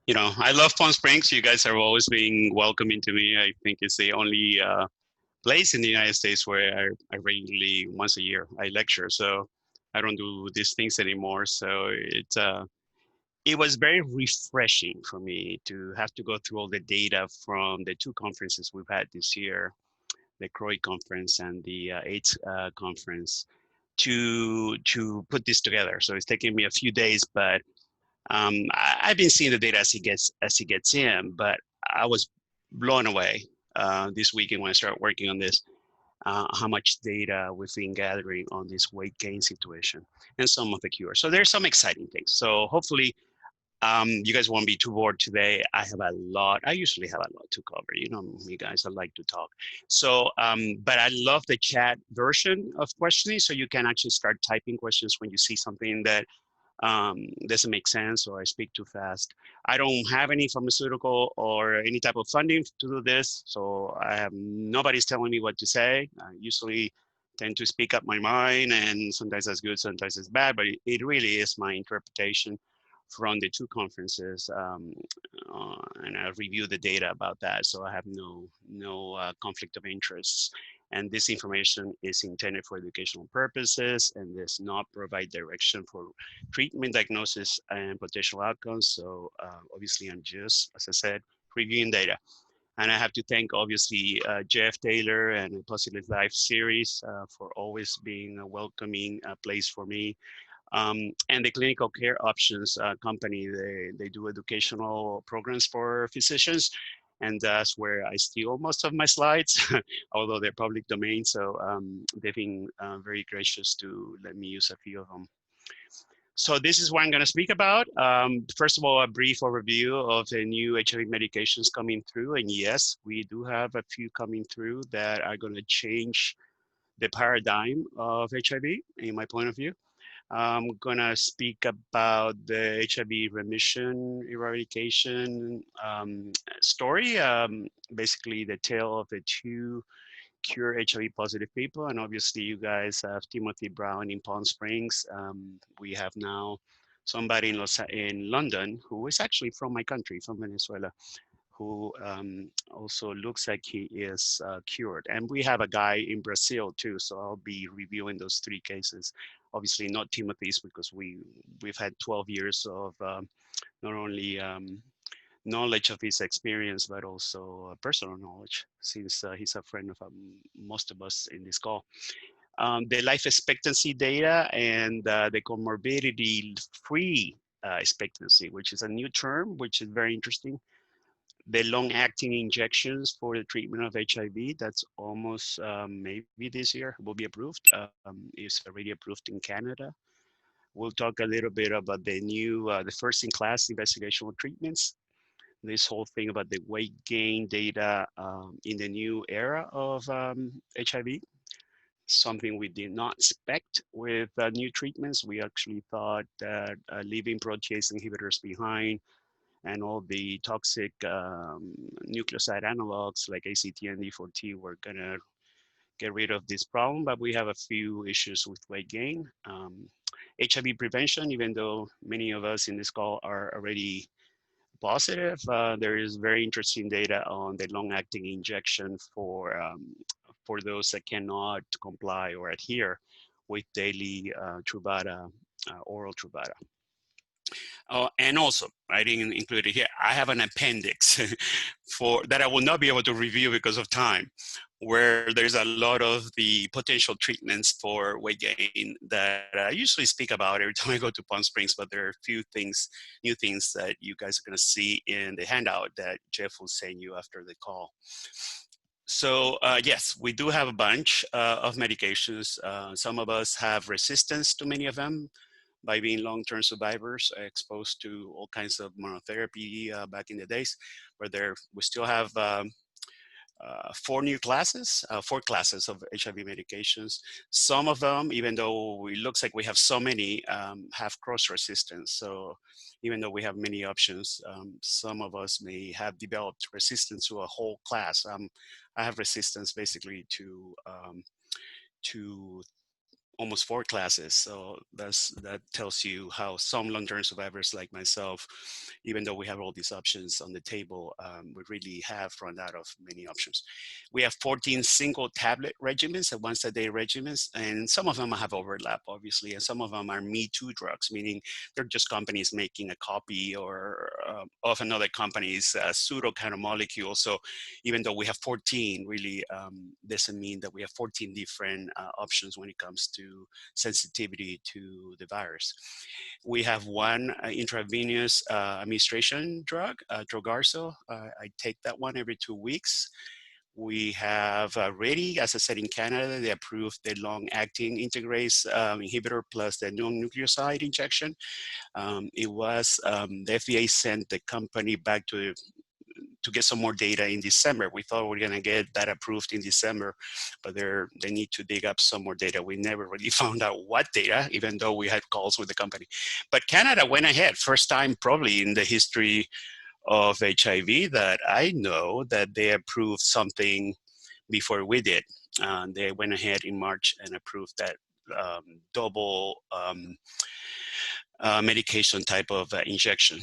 you know, I love Palm Springs. You guys are always being welcoming to me. I think it's the only place in the United States where I regularly, once a year, I lecture. So I don't do these things anymore. So it was very refreshing for me to have to go through all the data from the two conferences we've had this year, the CROI conference and the AIDS conference, to put this together. So it's taken me a few days, but I've been seeing the data as it gets in. But I was blown away this weekend when I started working on this. How much data we've been gathering on this weight gain situation and some of the cures. So there's some exciting things. So hopefully you guys won't be too bored today. I have a lot. I usually have a lot to cover. You know, me guys, I like to talk. So, but I love the chat version of questioning. So you can actually start typing questions when you see something that doesn't make sense or I speak too fast. I don't have any pharmaceutical or any type of funding to do this. So I have nobody's telling me what to say. I usually tend to speak up my mind, and sometimes that's good, sometimes it's bad, but it really is my interpretation from the two conferences, and I review the data about that. So I have no conflict of interests. And this information is intended for educational purposes and does not provide direction for treatment, diagnosis, and potential outcomes. So obviously, I'm just, as I said, reviewing data. And I have to thank, obviously, Jeff Taylor and Positive Life series for always being a welcoming place for me, and the clinical care options company. They do educational programs for physicians, and that's where I steal most of my slides, although they're public domain. So they've been very gracious to let me use a few of them. So this is what I'm going to speak about. First of all, a brief overview of the new HIV medications coming through. And yes, we do have a few coming through that are going to change the paradigm of HIV, in my point of view. I'm gonna speak about the HIV remission eradication story, basically the tale of the two cure HIV positive people. And obviously you guys have Timothy Brown in Palm Springs. We have now somebody in London who is actually from my country, from Venezuela, who also looks like he is cured. And we have a guy in Brazil too, so I'll be reviewing those three cases. Obviously not Timothy's, because we've had 12 years of not only knowledge of his experience, but also personal knowledge, since he's a friend of most of us in this call. The life expectancy data and the comorbidity-free expectancy, which is a new term, which is very interesting. The long-acting injections for the treatment of HIV, that's almost maybe this year will be approved. It's already approved in Canada. We'll talk a little bit about the new, the first-in-class investigational treatments. This whole thing about the weight gain data in the new era of HIV, something we did not expect with new treatments. We actually thought that leaving protease inhibitors behind and all the toxic nucleoside analogs like ACT and D4T were gonna get rid of this problem, but we have a few issues with weight gain. HIV prevention, even though many of us in this call are already positive, there is very interesting data on the long-acting injection for those that cannot comply or adhere with daily Truvada, oral Truvada. And also, I didn't include it here, I have an appendix for that I will not be able to review because of time, where there's a lot of the potential treatments for weight gain that I usually speak about every time I go to Palm Springs, but there are a few things, new things that you guys are gonna see in the handout that Jeff will send you after the call. So yes, we do have a bunch of medications. Some of us have resistance to many of them by being long-term survivors exposed to all kinds of monotherapy back in the days, where we still have four classes of HIV medications. Some of them, even though it looks like we have so many, have cross-resistance. So even though we have many options, some of us may have developed resistance to a whole class. I have resistance basically to almost 4 classes. So that tells you how some long-term survivors like myself, even though we have all these options on the table, we really have run out of many options. We have 14 single tablet regimens and once a day regimens, and some of them have overlap, obviously, and some of them are Me Too drugs, meaning they're just companies making a copy or of another company's pseudo kind of molecule. So even though we have 14, really doesn't mean that we have 14 different options when it comes to sensitivity to the virus. We have one intravenous administration drug, Trogarzo. I take that one every 2 weeks. We have already, as I said, in Canada, they approved the long-acting integrase inhibitor plus the non-nucleoside injection. It was, the FDA sent the company back to get some more data in December. We thought we were gonna get that approved in December, but they need to dig up some more data. We never really found out what data, even though we had calls with the company. But Canada went ahead, first time probably in the history of HIV that I know that they approved something before we did. They went ahead in March and approved that double medication type of injection.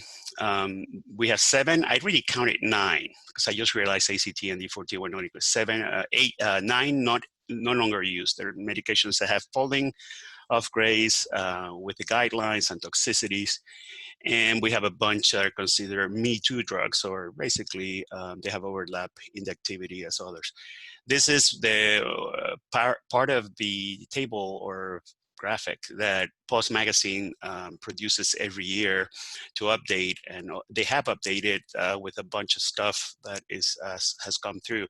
We have 7, I really counted 9, because I just realized ACT and D14 were not equal. 7, 8, 9 no longer used. They're medications that have falling of grace with the guidelines and toxicities. And we have a bunch that are considered Me Too drugs, or basically they have overlap in the activity as others. This is the part of the table or graphic that Post Magazine produces every year to update, and they have updated with a bunch of stuff that has come through.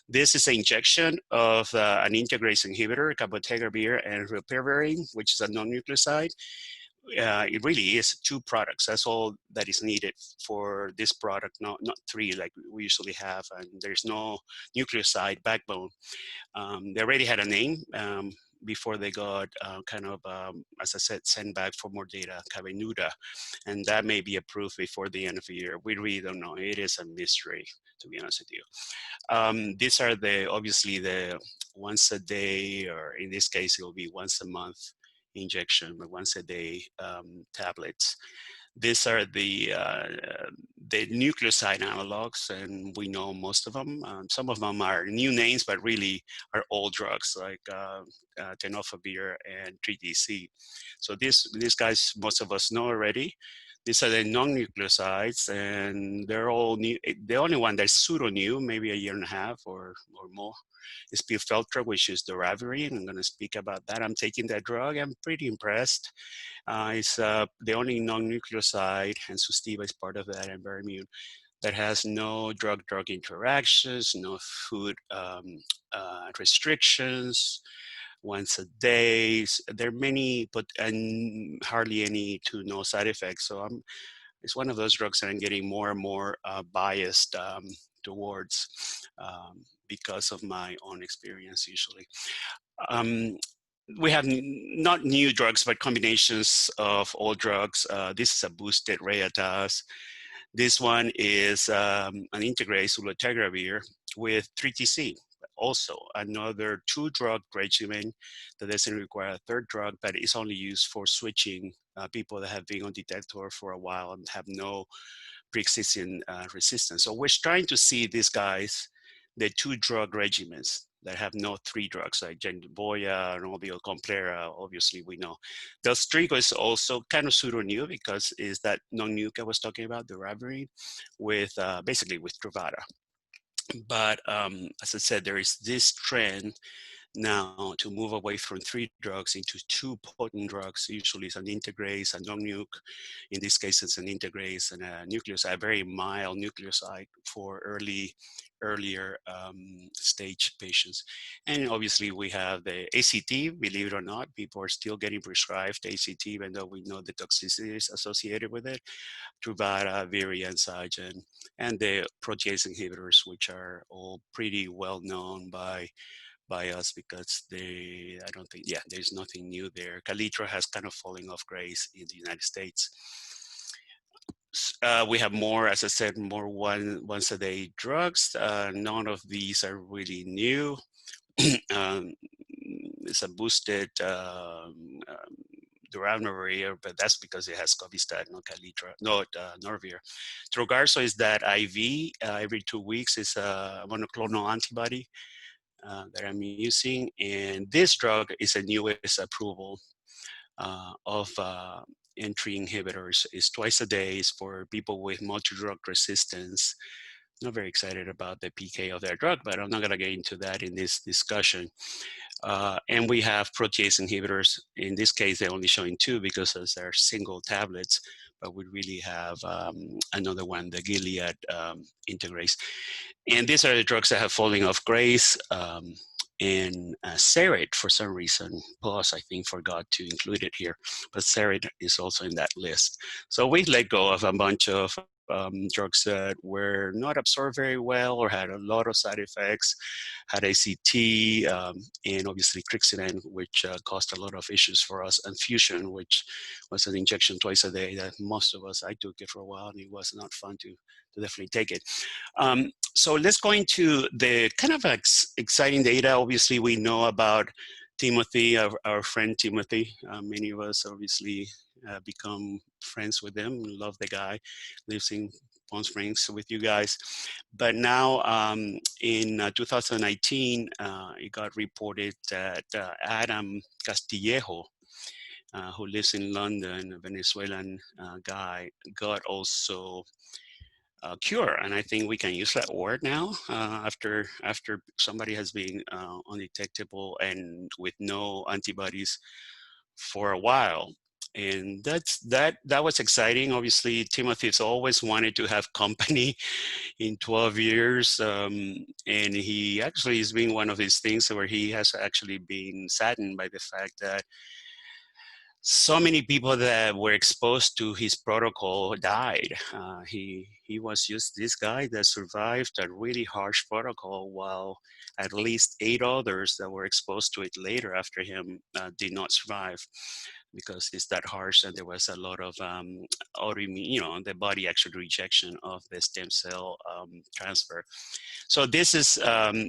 This is an injection of an integrase inhibitor, Islatravir and rilpivirine, which is a non-nucleoside. It really is 2 products. That's all that is needed for this product, not 3 like we usually have, and there's no nucleoside backbone. They already had a name before they got as I said, sent back for more data, Cabenuta, and that may be approved before the end of the year. We really don't know. It is a mystery, to be honest with you. These are obviously the once a day, or in this case, it will be once a month injection, but once a day tablets. These are the nucleoside analogs, and we know most of them. Some of them are new names, but really are old drugs like tenofovir and Treatme. So these guys, most of us know already. These are the non-nucleosides, and they're all new. The only one that's pseudo-new, maybe a year and a half or more, is Pilfeltra, which is doravirine. I'm going to speak about that. I'm taking that drug. I'm pretty impressed. It's the only non-nucleoside, and Sustiva is part of that, and very immune, that has no drug-drug interactions, no food restrictions, once a day. There are many, but and hardly any to no side effects. So it's one of those drugs that I'm getting more and more biased towards because of my own experience usually. We have not new drugs, but combinations of all drugs. This is a boosted Reatas. This one is an integrase, Islatravir, with 3TC. Also, another 2-drug regimen that doesn't require a 3rd drug, but it's only used for switching people that have been on detector for a while and have no pre-existing resistance. So we're trying to see these guys, the 2-drug regimens that have no 3 drugs, like Genboya and Obio Complera, obviously we know. Delstrigo is also kind of pseudo-new because is that non-nuke I was talking about, the doravirine, with basically with Truvada. But as I said, there is this trend now to move away from 3 drugs into 2 potent drugs. Usually it's an integrase, a non-nuke. In this case, it's an integrase and a nucleoside, a very mild nucleoside for earlier stage patients. And obviously we have the ACT, believe it or not, people are still getting prescribed ACT, even though we know the toxicities associated with it. Truvada, Viri, and Zygen, and the protease inhibitors, which are all pretty well known by us because I don't think, there's nothing new there. Calitra has kind of fallen off grace in the United States. We have more, as I said, more once a day drugs. None of these are really new. it's a boosted Duravir, but that's because it has Covistat, not Calitra, not Norvir. Trogarzo is that IV every 2 weeks. Is a monoclonal antibody that I'm using, and this drug is a newest approval of entry inhibitors. It's twice a day. It's for people with multi-drug resistance. Not very excited about the PK of that drug, but I'm not going to get into that in this discussion. And we have protease inhibitors. In this case, they're only showing 2 because they're single tablets, but we really have another one, the Gilead integrase. And these are the drugs that have fallen off grace. And Cerid, for some reason, PLUS, I think, forgot to include it here, but Cerid is also in that list. So we let go of a bunch of drugs that were not absorbed very well or had a lot of side effects, had ACT, and obviously Crixidine, which caused a lot of issues for us, and Fusion, which was an injection twice a day that most of us, I took it for a while, and it was not fun to definitely take it. So let's go into the kind of exciting data. Obviously, we know about Timothy, our friend Timothy. Many of us obviously become friends with him, love the guy, lives in Palm Springs with you guys. But now in 2019, it got reported that Adam Castillejo, who lives in London, a Venezuelan guy, got also cure, and I think we can use that word now after somebody has been undetectable and with no antibodies for a while. And that was exciting. Obviously, Timothy's always wanted to have company in 12 years, and he actually is being one of these things where he has actually been saddened by the fact that so many people that were exposed to his protocol died. He was just this guy that survived a really harsh protocol, while at least 8 others that were exposed to it later after him did not survive because it's that harsh, and there was a lot of autoimmune, the body actual rejection of the stem cell transfer. So this is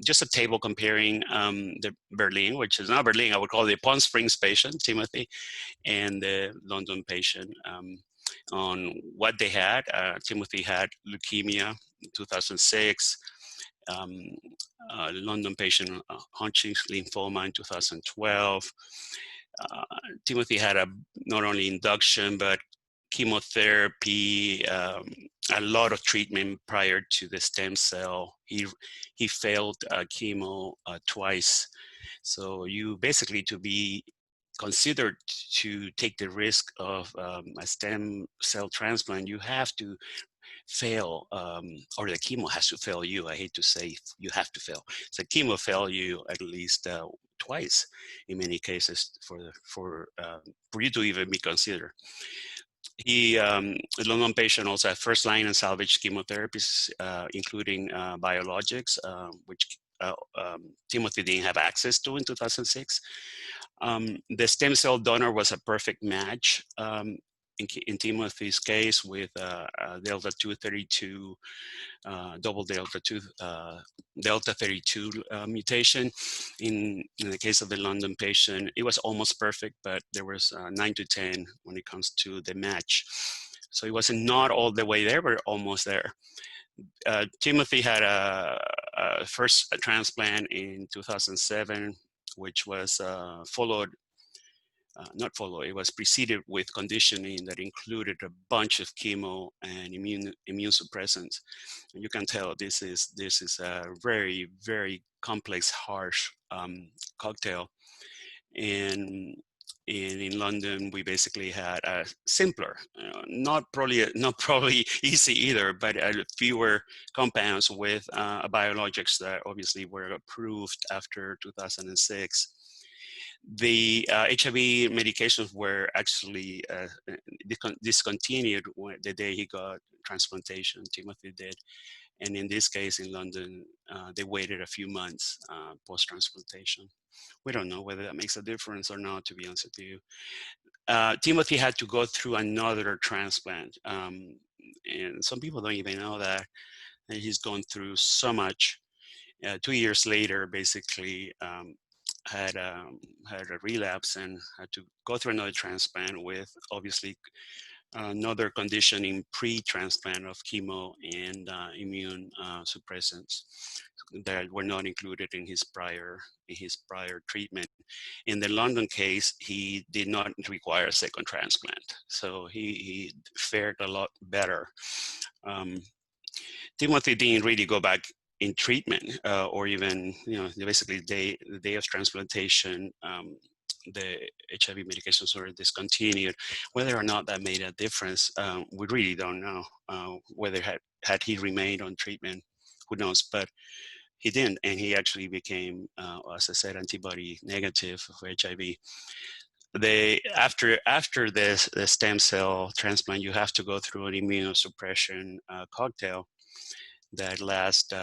just a table comparing the Berlin, which is not Berlin, I would call it the Palm Springs patient, Timothy, and the London patient on what they had. Timothy had leukemia in 2006, London patient Hodgkin's lymphoma in 2012. Timothy had not only induction, but chemotherapy, a lot of treatment prior to the stem cell. He failed chemo twice. So you basically, to be considered to take the risk of a stem cell transplant, you have to fail, or the chemo has to fail you. I hate to say you have to fail. So chemo fail you at least twice in many cases for you to even be considered. He, the London patient also had first line and salvage chemotherapies, including biologics, which Timothy didn't have access to in 2006. The stem cell donor was a perfect match in Timothy's case with Delta 232, double Delta 2, Delta 32 mutation. In the case of the London patient, it was almost perfect, but there was 9 to 10 when it comes to the match. So it wasn't not all the way there, but almost there. Timothy had a first transplant in 2007, which was it was preceded with conditioning that included a bunch of chemo and immune suppressants. And you can tell this is a very, very complex, harsh cocktail. And in London, we basically had a simpler, not probably easy either, but fewer compounds with biologics that obviously were approved after 2006. The HIV medications were actually discontinued the day he got transplantation. Timothy did. And in this case, in London, they waited a few months post-transplantation. We don't know whether that makes a difference or not, to be honest with you. Timothy had to go through another transplant. And some people don't even know that. And he's gone through so much. 2 years later, basically, had a relapse and had to go through another transplant with obviously another conditioning pre-transplant of chemo and immune suppressants that were not included in his prior treatment. In the London case, he did not require a second transplant, so he fared a lot better. Timothy didn't really go back in treatment, or even, basically the day of transplantation, the HIV medications were discontinued. Whether or not that made a difference, we really don't know. Whether had he remained on treatment, who knows? But he didn't, and he actually became, as I said, antibody negative for HIV. After this the stem cell transplant, you have to go through an immunosuppression cocktail that lasts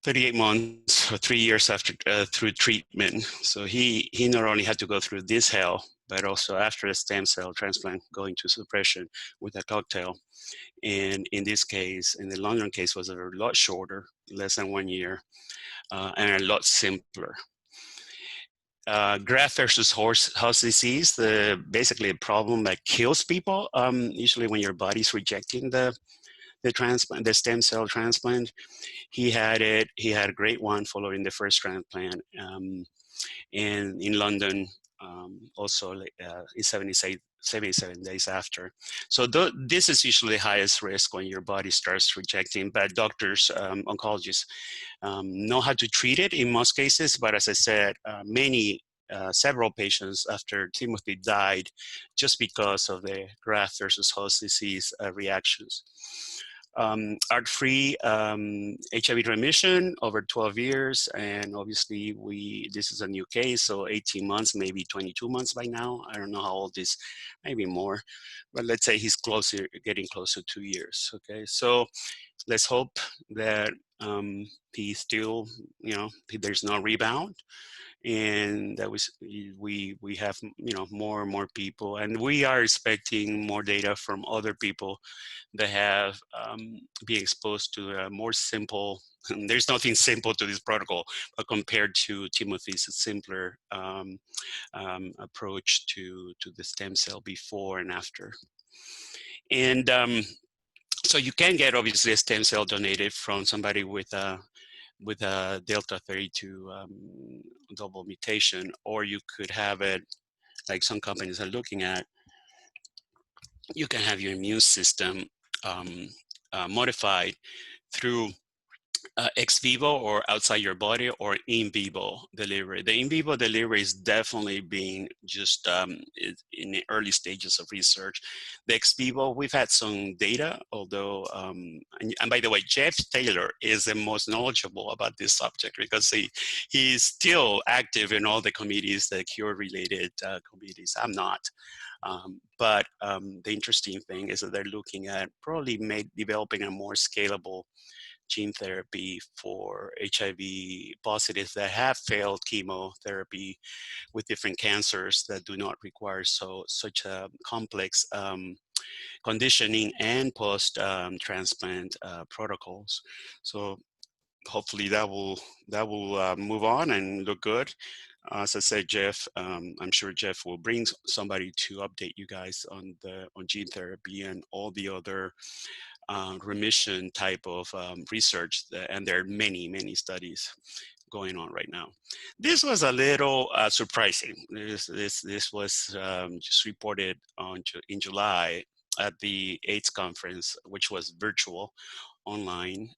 38 months or 3 years after through treatment. So he not only had to go through this hell, but also after a stem cell transplant, going to suppression with a cocktail. And in this case, in the London case, was a lot shorter, less than 1 year, and a lot simpler. Graft versus host disease, basically a problem that kills people. Usually when your body's rejecting the transplant, the stem cell transplant. He had it. He had a great one following the first transplant, and in London, also in 77 days after. So this is usually the highest risk when your body starts rejecting. But doctors, oncologists, know how to treat it in most cases. But as I said, several patients after Timothy died just because of the graft versus host disease reactions. ART-free HIV remission over 12 years, and obviously this is a new case, so 18 months, maybe 22 months by now. I don't know how old this, maybe more, but let's say he's getting close to 2 years. Okay, so let's hope that he still, there's no rebound, and that we have more and more people, and we are expecting more data from other people that have been exposed to a more simple, there's nothing simple to this protocol, but compared to Timothy's simpler approach to the stem cell before and after. And so you can get obviously a stem cell donated from somebody with a Delta 32 double mutation, or you could have it, like some companies are looking at, you can have your immune system modified through ex vivo or outside your body, or in vivo delivery. The in vivo delivery is definitely being just in the early stages of research. The ex vivo, we've had some data, although, and by the way, Jeff Taylor is the most knowledgeable about this subject, because he's still active in all the committees, the cure-related committees. I'm not. But the interesting thing is that they're looking at probably developing a more scalable gene therapy for HIV positives that have failed chemotherapy with different cancers that do not require such a complex conditioning and post transplant protocols. So hopefully that will move on and look good. As I said, Jeff, I'm sure Jeff will bring somebody to update you guys on gene therapy and all the other remission type of research, and there are many studies going on right now. This was a little surprising. This was just reported in July at the AIDS conference, which was virtual, online,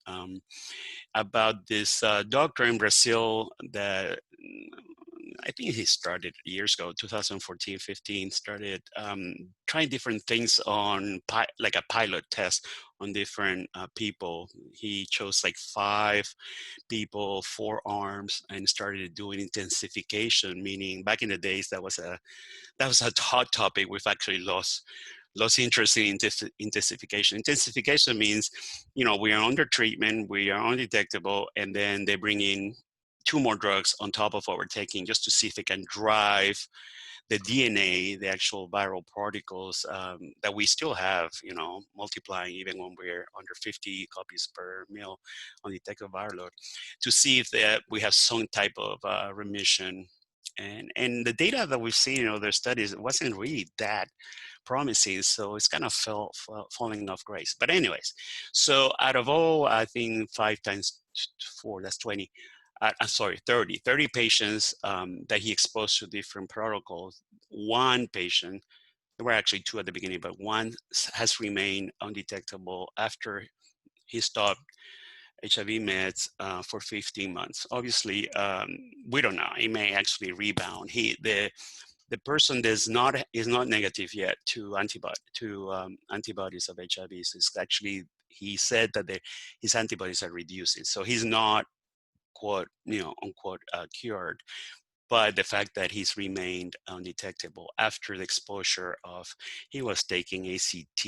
about this doctor in Brazil that I think he started years ago, 2014, 15, started trying different things on like a pilot test on different people. He chose like 5 people, 4 arms, and started doing intensification, meaning back in the days that was a hot topic. We've actually lost interest in intensification. Intensification means, we are under treatment, we are undetectable, and then they bring in 2 more drugs on top of what we're taking just to see if it can drive the DNA, the actual viral particles that we still have, you know, multiplying even when we're under 50 copies per mil undetected viral load, to see if we have some type of remission. And the data that we've seen in other studies wasn't really that promising, so it's kind of falling off grace. But anyways, so out of all, I think 5 times 4, that's 20. I'm sorry, 30 patients that he exposed to different protocols. One patient, there were actually 2 at the beginning, but one has remained undetectable after he stopped HIV meds for 15 months. Obviously, we don't know. He may actually rebound. The person is not negative yet to antibodies of HIV. So it's actually, he said that his antibodies are reducing. So he's not, quote, unquote, cured. But the fact that he's remained undetectable after the exposure of, he was taking ACT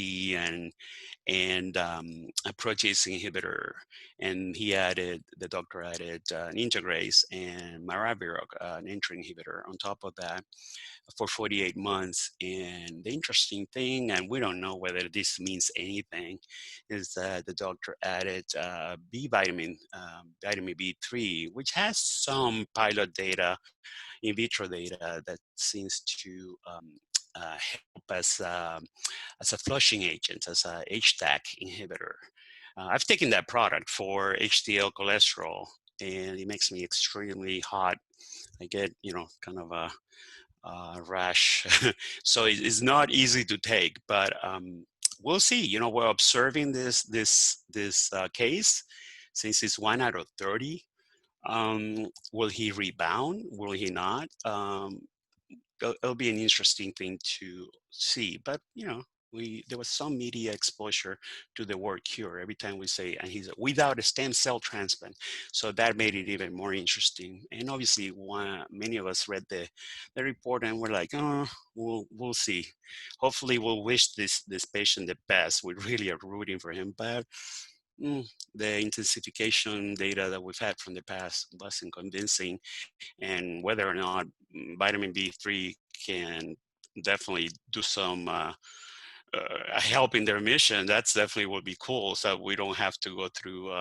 and a protease inhibitor, and the doctor added an integrase and Maravir, an entry inhibitor on top of that for 48 months. And the interesting thing, and we don't know whether this means anything, is that the doctor added B vitamin, vitamin B3, which has some pilot data, in vitro data, that seems to help as a flushing agent, as a HDAC inhibitor. I've taken that product for HDL cholesterol, and it makes me extremely hot. I get, kind of a rash. So it's not easy to take, but we'll see. We're observing this case, since it's 1 out of 30. Will he rebound? Will he not? It'll be an interesting thing to see. But there was some media exposure to the word cure every time we say, and he's without a stem cell transplant. So that made it even more interesting. And obviously, many of us read the report and we're like, oh, we'll see. Hopefully, we'll wish this patient the best. We really are rooting for him, but the intensification data that we've had from the past wasn't convincing, and whether or not vitamin B3 can definitely do some help in their mission, that's definitely would be cool, so we don't have to go through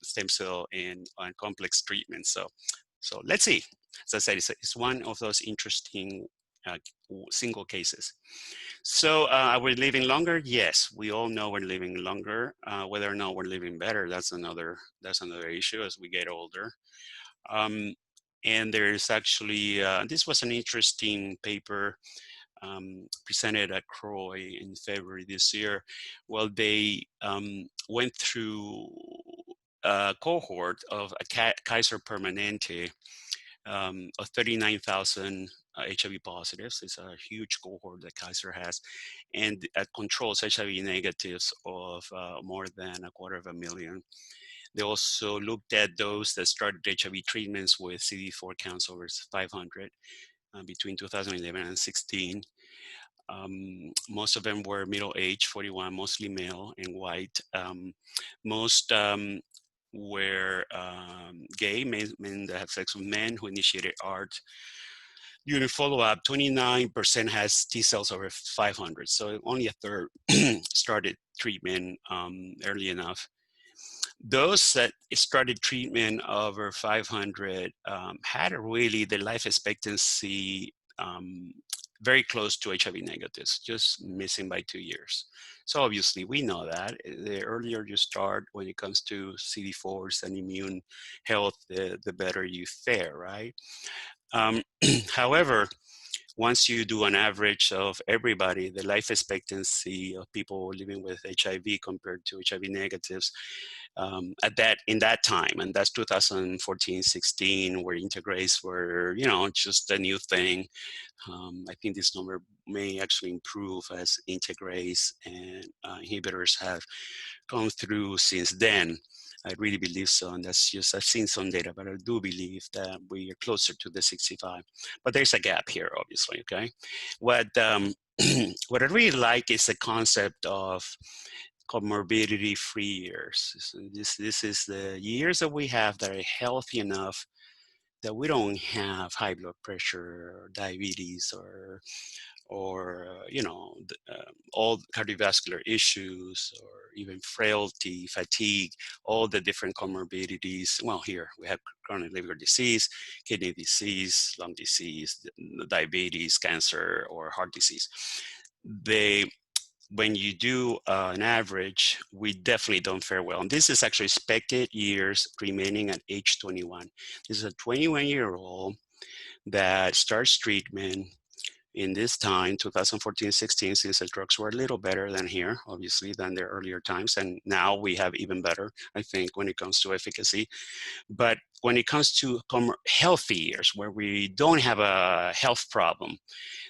stem cell and complex treatment. So let's see. As I said, it's one of those interesting single cases. So are we living longer? Yes, we all know we're living longer. Whether or not we're living better, that's another issue as we get older. And there's actually, this was an interesting paper presented at CROI in February this year. Well, they went through a cohort of a Kaiser Permanente of 39,000 HIV positives. It's a huge cohort that Kaiser has, and controls HIV negatives of more than 250,000. They also looked at those that started HIV treatments with CD4 counts over 500 between 2011 and 16. Most of them were middle age, 41, mostly male and white. Most were gay, men that have sex with men who initiated ART. During follow-up, 29% has T cells over 500, so only a third started treatment early enough. Those that started treatment over 500 had really the life expectancy very close to HIV negatives, just missing by 2 years. So obviously we know that the earlier you start when it comes to CD4s and immune health, the better you fare, right? However, once you do an average of everybody, the life expectancy of people living with HIV compared to HIV negatives in that time, and that's 2014, 16, where integrase were, just a new thing. I think this number may actually improve as integrase and inhibitors have come through since then. I really believe so, and that's just, I've seen some data, but I do believe that we are closer to the 65. But there's a gap here, obviously, okay? What I really like is the concept of comorbidity-free years. This is the years that we have that are healthy enough that we don't have high blood pressure or diabetes or all cardiovascular issues, or even frailty, fatigue, all the different comorbidities. Well, here we have chronic liver disease, kidney disease, lung disease, diabetes, cancer, or heart disease. When you do an average, we definitely don't fare well. And this is actually expected years remaining at age 21. This is a 21-year-old that starts treatment in this time, 2014-16, since the drugs were a little better than here, obviously, than their earlier times. And now we have even better, I think, when it comes to efficacy. But when it comes to healthy years, where we don't have a health problem,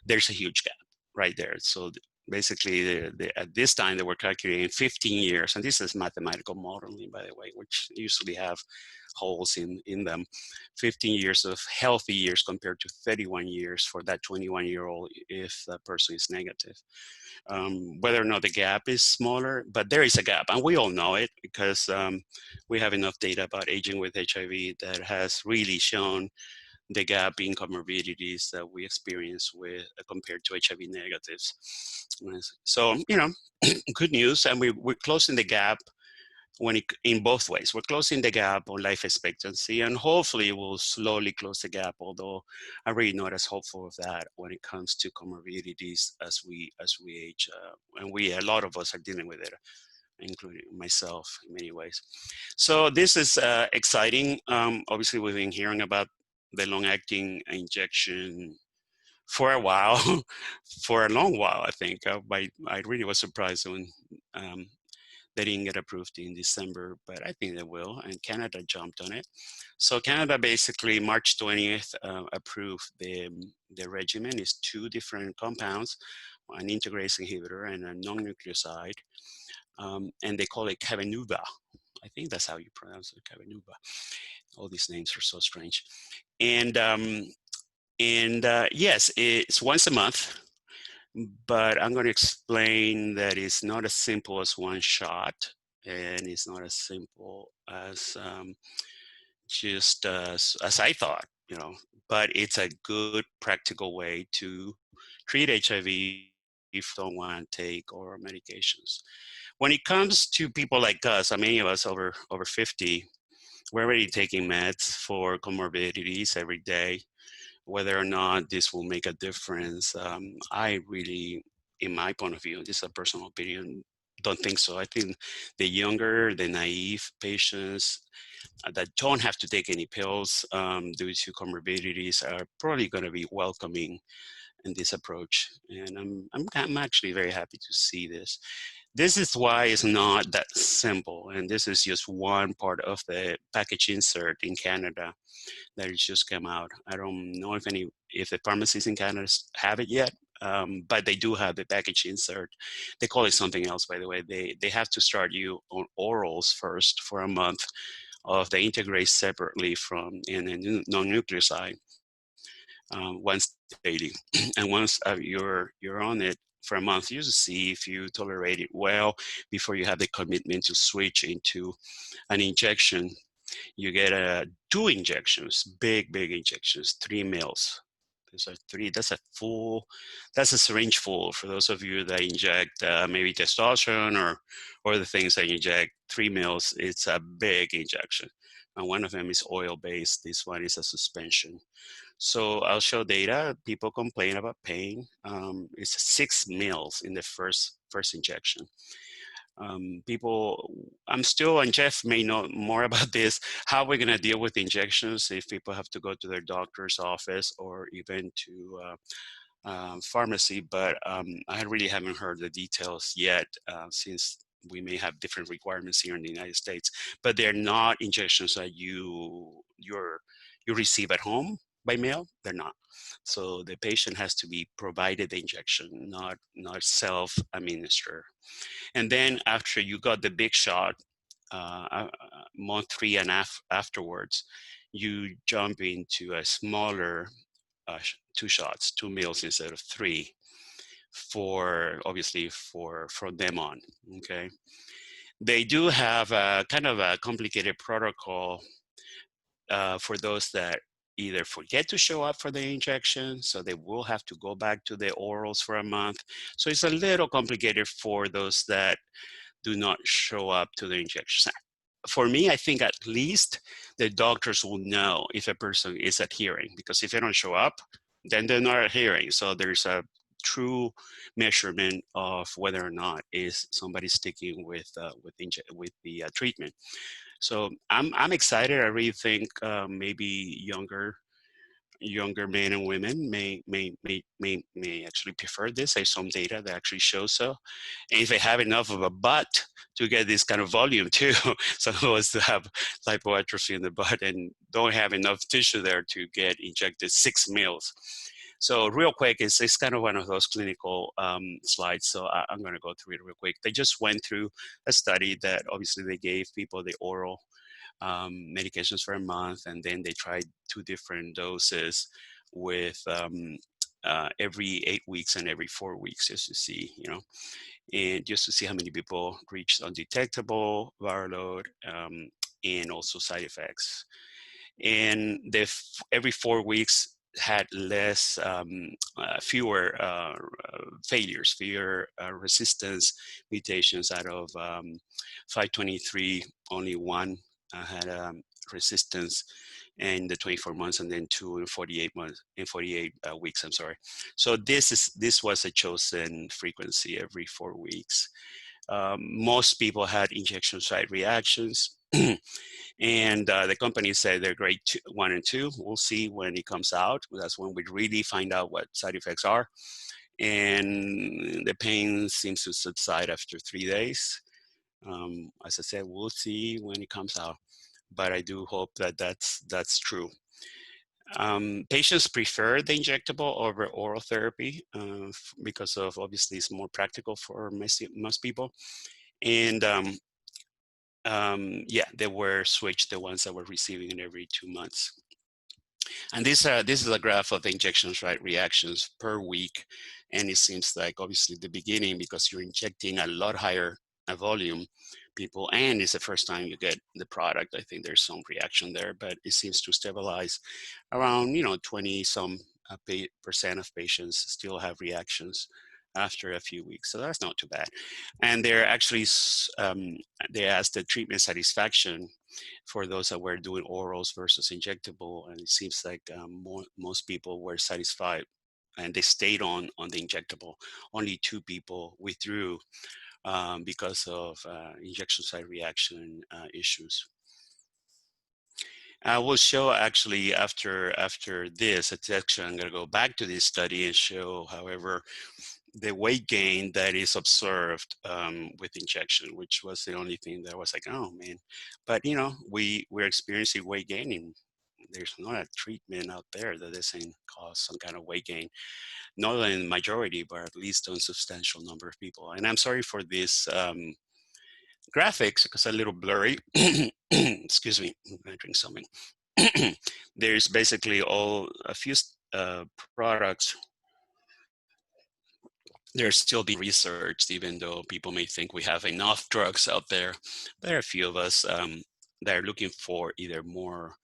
there's a huge gap right there. So basically, at this time, they were calculating 15 years, and this is mathematical modeling, by the way, which usually have holes in them. 15 years of healthy years compared to 31 years for that 21-year-old if the person is negative. Whether or not the gap is smaller, but there is a gap, and we all know it because we have enough data about aging with HIV that has really shown the gap in comorbidities that we experience with compared to HIV negatives. So, good news, and we're closing the gap in both ways. We're closing the gap on life expectancy, and hopefully we'll slowly close the gap, although I'm really not as hopeful of that when it comes to comorbidities as we age. And a lot of us are dealing with it, including myself in many ways. So this is exciting. Obviously, we've been hearing about the long-acting injection for a while, for a long while, I think. I really was surprised when they didn't get approved in December, but I think they will, and Canada jumped on it. So Canada basically, March 20th, approved the regimen. Is 2 different compounds, an integrase inhibitor and a non-nucleoside, and they call it Cabenuva. I think that's how you pronounce it, Cabenuva. All these names are so strange. And yes, it's once a month, but I'm going to explain that it's not as simple as one shot, and it's not as simple as just as I thought, but it's a good practical way to treat HIV if you don't want to take oral medications. When it comes to people like us, many of us over 50, we're already taking meds for comorbidities every day. Whether or not this will make a difference, I really, in my point of view, this is a personal opinion, don't think so. I think the younger, the naive patients that don't have to take any pills due to comorbidities are probably going to be welcoming in this approach. And I'm actually very happy to see this. This is why it's not that simple. And this is just one part of the package insert in Canada that has just come out. I don't know if the pharmacies in Canada have it yet, but they do have the package insert. They call it something else, by the way. They have to start you on orals first for a month of the integrase separately from in a non-nucleoside once daily. And once you're on it for a month, you just see if you tolerate it well before you have the commitment to switch into an injection. You get 2 injections, big injections, 3 mils. Those are 3. That's a syringe full for those of you that inject maybe testosterone or the things that inject 3 mils. It's a big injection. And one of them is oil-based. This one is a suspension. So I'll show data. People complain about pain. It's 6 mils in the first injection. I'm still, and Jeff may know more about this, how we're going to deal with injections if people have to go to their doctor's office or even to pharmacy, but I really haven't heard the details yet since we may have different requirements here in the United States, but they're not injections that you receive at home by mail. They're not. So the patient has to be provided the injection, not self-administer. And then after you got the big shot, month 3 and afterwards, you jump into a smaller 2 shots, 2 mils instead of 3, obviously from them on. Okay, they do have a kind of a complicated protocol for those that either forget to show up for the injection, so they will have to go back to the orals for a month. So it's a little complicated for those that do not show up to the injection. For me, I think at least the doctors will know if a person is adhering, because if they don't show up, then they're not adhering. So there's a true measurement of whether or not is somebody sticking with the treatment. So I'm excited. I really think maybe younger men and women may actually prefer this. There's some data that actually shows so. And if they have enough of a butt to get this kind of volume too, some of us have lipoatrophy in the butt and don't have enough tissue there to get injected 6 mils. So real quick, it's kind of one of those clinical slides. So I'm going to go through it real quick. They just went through a study that obviously they gave people the oral medications for a month, and then they tried 2 different doses with every 8 weeks and every 4 weeks, just to see, and just to see how many people reached undetectable viral load and also side effects. And every 4 weeks had less, fewer failures, fewer resistance mutations. Out of 523, only 1 had resistance in the 24 months, and then 2 in 48 months, in 48 weeks. I'm sorry. So this was a chosen frequency every 4 weeks. Most people had injection site reactions. And the company said they're grade 1 and 2. We'll see when it comes out. That's when we really find out what side effects are. And the pain seems to subside after 3 days. As I said, we'll see when it comes out. But I do hope that that's true. Patients prefer the injectable over oral therapy because of, obviously, it's more practical for most people. And yeah, they were switched, the ones that were receiving it every 2 months. And this is a graph of the injection site reactions per week. And it seems like, obviously, the beginning, because you're injecting a lot higher volume people, and it's the first time you get the product, I think there's some reaction there, but it seems to stabilize around 20 some percent of patients still have reactions after a few weeks. So that's not too bad. And they're actually, they asked the treatment satisfaction for those that were doing orals versus injectable. And it seems like most people were satisfied and they stayed on the injectable. Only 2 people withdrew because of injection site reaction issues. I will show, actually, after this section, I'm going to go back to this study and show, however, the weight gain that is observed with injection, which was the only thing that was like, oh man. But we're experiencing weight gain, and there's not a treatment out there that doesn't cause some kind of weight gain, not in the majority, but at least on a substantial number of people. And I'm sorry for this graphics, because it's a little blurry. Excuse me, I'm gonna drink something. There's basically a few products. They're still being researched, even though people may think we have enough drugs out there. There are a few of us that are looking for either more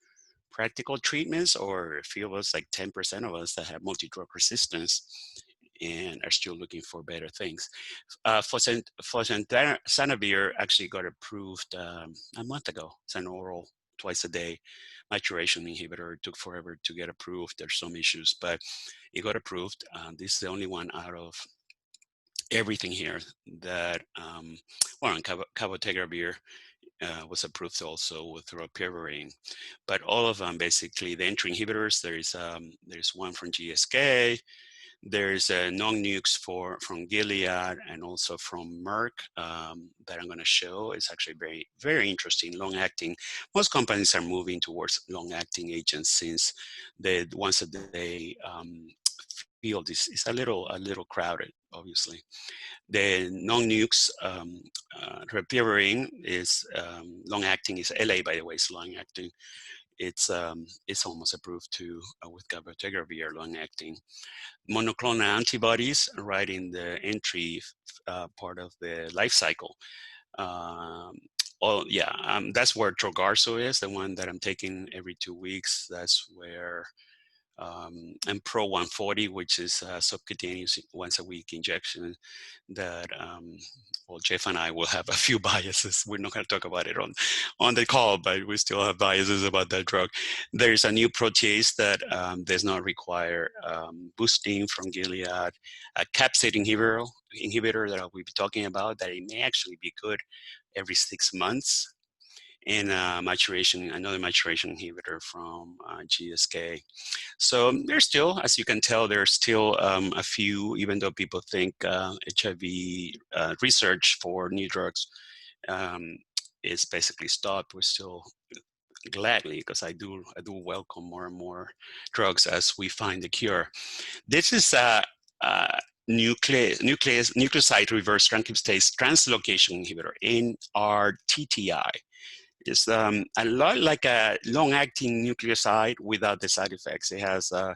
practical treatments, or a few of us, like 10% of us, that have multi-drug resistance and are still looking for better things. Fosrentanavir actually got approved a month ago. It's an oral twice a day maturation inhibitor. It took forever to get approved. There's some issues, but it got approved. This is the only one out of everything here that, well, cabotegravir was approved also with ropivir, but all of them, basically, the entry inhibitors. There's one from GSK. There's non-nukes from Gilead, and also from Merck that I'm going to show. It's actually very, very interesting, long-acting. Most companies are moving towards long-acting agents, since the ones that they field is a little crowded, obviously. The non-nukes, ropivir is long-acting, is LA, by the way, is long-acting. It's almost approved too with cabotegravir, long-acting. Monoclonal antibodies, right in the entry part of the life cycle. Oh yeah, that's where Trogarzo is, the one that I'm taking every 2 weeks. That's where Impro 140, which is a subcutaneous once a week injection that, well, Jeff and I will have a few biases. We're not going to talk about it on the call, but we still have biases about that drug. There's a new protease that does not require boosting from Gilead, a capsid inhibitor that we'll be talking about, that it may actually be good every 6 months, and another maturation inhibitor from GSK. So there's still, as you can tell, there's still a few, even though people think HIV research for new drugs is basically stopped. We're still gladly, because I do welcome more and more drugs as we find the cure. This is a nucleoside reverse transcriptase translocation inhibitor, NRTTI. It's a lot like a long-acting nucleoside without the side effects. It has a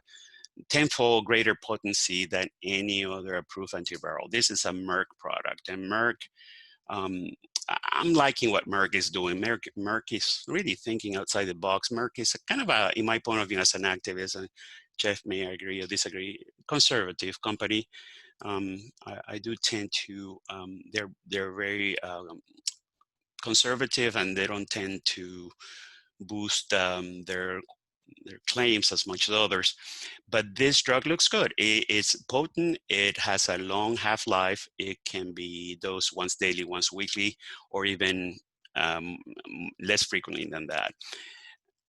tenfold greater potency than any other approved antiviral. This is a Merck product, and Merck, I'm liking what Merck is doing. Merck is really thinking outside the box. Merck is kind of a, in my point of view, as an activist, and Jeff may agree or disagree, conservative company. I do tend to, they're very conservative, and they don't tend to boost their claims as much as others. But this drug looks good. It's potent. It has a long half-life. It can be dosed once daily, once weekly, or even less frequently than that.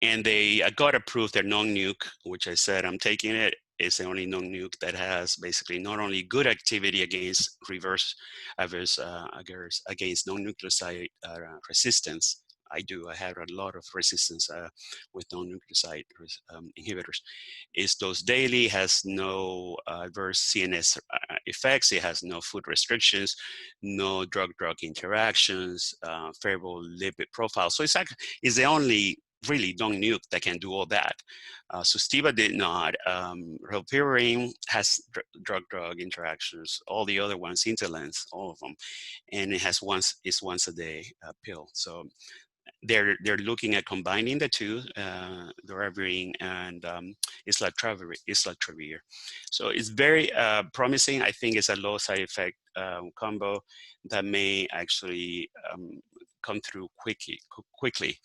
And they got approved their non-nuke, which I said I'm taking it. It's the only non-nuke that has basically not only good activity against against non-nucleoside resistance. I have a lot of resistance with non-nucleoside inhibitors. It's dosed daily, has no adverse CNS effects. It has no food restrictions, no drug-drug interactions, favorable lipid profile. So it's the only really non-nuke that can do all that. Sustiva did not. Rilpivirine has drug-drug interactions. All the other ones, Interlens, all of them, and it's once a day pill. So they're looking at combining the two, doravirine and Islatravir. So it's very promising. I think it's a low side effect combo that may actually come through quickly.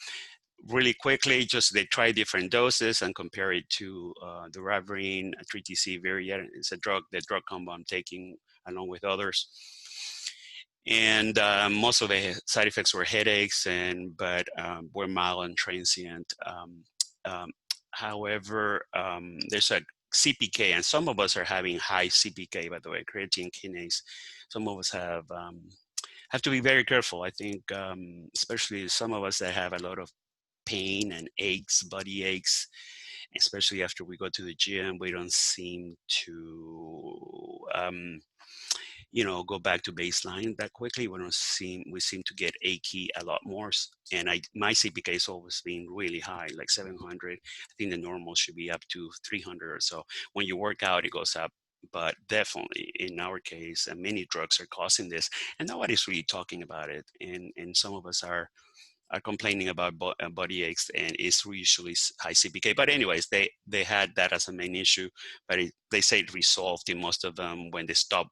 Really quickly, just they try different doses and compare it to doravirine, Treatme. It's the drug combo I'm taking along with others. And most of the side effects were headaches, but were mild and transient. However, there's a CPK, and some of us are having high CPK, by the way, creatine kinase. Some of us have to be very careful. I think, especially some of us that have a lot of pain and aches, body aches, especially after we go to the gym, we don't seem to, go back to baseline that quickly. We seem to get achy a lot more. And my CPK has always been really high, like 700. I think the normal should be up to 300 or so. When you work out, it goes up. But definitely in our case, many drugs are causing this, and nobody's really talking about it. And some of us are complaining about body aches, and it's usually high CPK. But anyways, they had that as a main issue, but they say it resolved in most of them when they stopped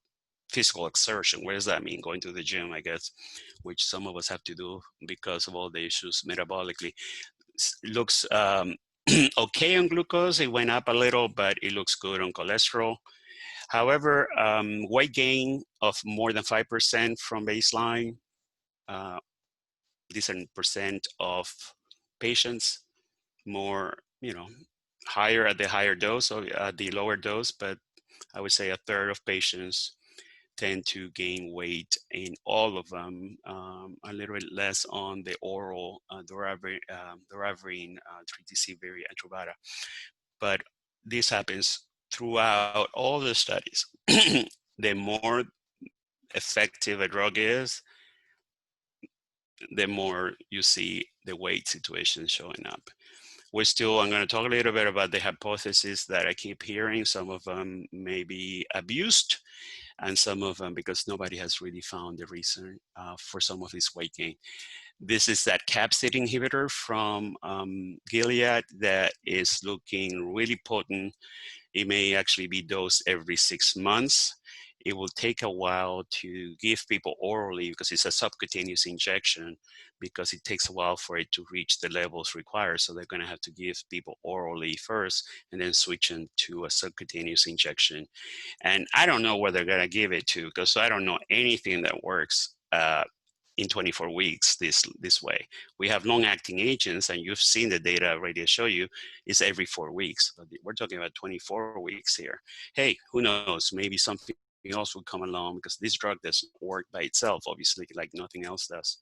physical exertion. What does that mean? Going to the gym, I guess, which some of us have to do because of all the issues metabolically. Looks okay on glucose. It went up a little, but it looks good on cholesterol. However, weight gain of more than 5% from baseline, decent percent of patients, more, higher at the higher dose or at the lower dose, but I would say a third of patients tend to gain weight in all of them, a little bit less on the oral doravirine, Treatme, and Truvada. But this happens throughout all the studies. The more effective a drug is, the more you see the weight situation showing up. I'm going to talk a little bit about the hypotheses that I keep hearing. Some of them may be abused, and some of them because nobody has really found the reason for some of this weight gain. This is that capsid inhibitor from Gilead that is looking really potent. It may actually be dosed every 6 months. It will take a while to give people orally because it's a subcutaneous injection, because it takes a while for it to reach the levels required. So they're going to have to give people orally first and then switch them to a subcutaneous injection. And I don't know where they're going to give it to, because I don't know anything that works in 24 weeks this way. We have long-acting agents, and you've seen the data already. I show you is every 4 weeks, but we're talking about 24 weeks here. Hey, who knows? Maybe something else will come along, because this drug doesn't work by itself, obviously, like nothing else does.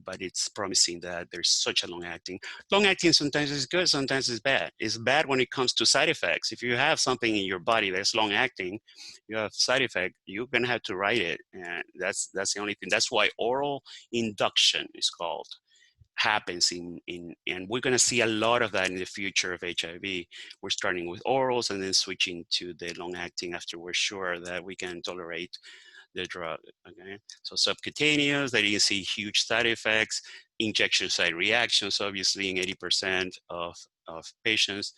But it's promising that there's such a long-acting. Long-acting sometimes is good, sometimes it's bad. It's bad when it comes to side effects. If you have something in your body that's long-acting, you have side effect, you're gonna have to write it, and that's the only thing. That's why oral induction is called, happens and we're gonna see a lot of that in the future of HIV. We're starting with orals and then switching to the long-acting after we're sure that we can tolerate the drug. Okay, so subcutaneous, they didn't see huge side effects. Injection site reactions, obviously, in 80% of patients.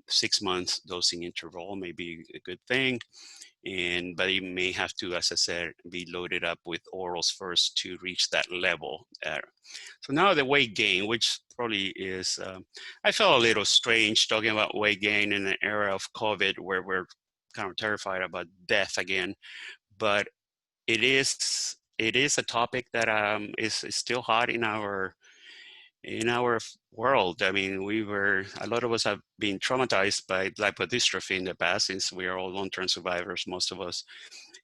6 months dosing interval may be a good thing, but you may have to, as I said, be loaded up with orals first to reach that level. So now the weight gain, which probably is, I felt a little strange talking about weight gain in an era of COVID where we're kind of terrified about death again. But it is a topic that is still hot in our world. I mean, a lot of us have been traumatized by lipodystrophy in the past, since we are all long-term survivors, most of us,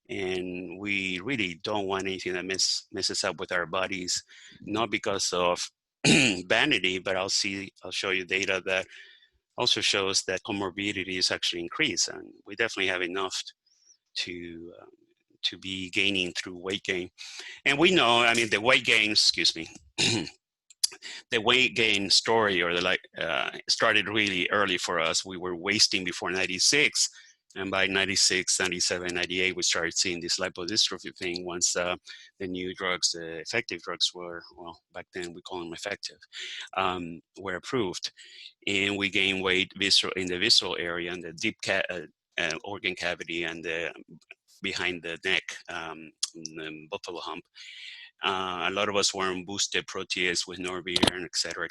and we really don't want anything that messes up with our bodies, not because of vanity, but I'll show you data that also shows that comorbidities actually increase, and we definitely have enough to be gaining through weight gain. And we know, I mean, the weight gain, excuse me, the weight gain story, or started really early for us. We were wasting before 96. And by 96, 97, 98, we started seeing this lipodystrophy thing once the new drugs, the effective drugs were, well, back then we call them effective, were approved. And we gained weight in the visceral area, and the deep organ cavity, and the behind the neck, the buffalo hump. A lot of us were on boosted protease with Norvir, and et cetera,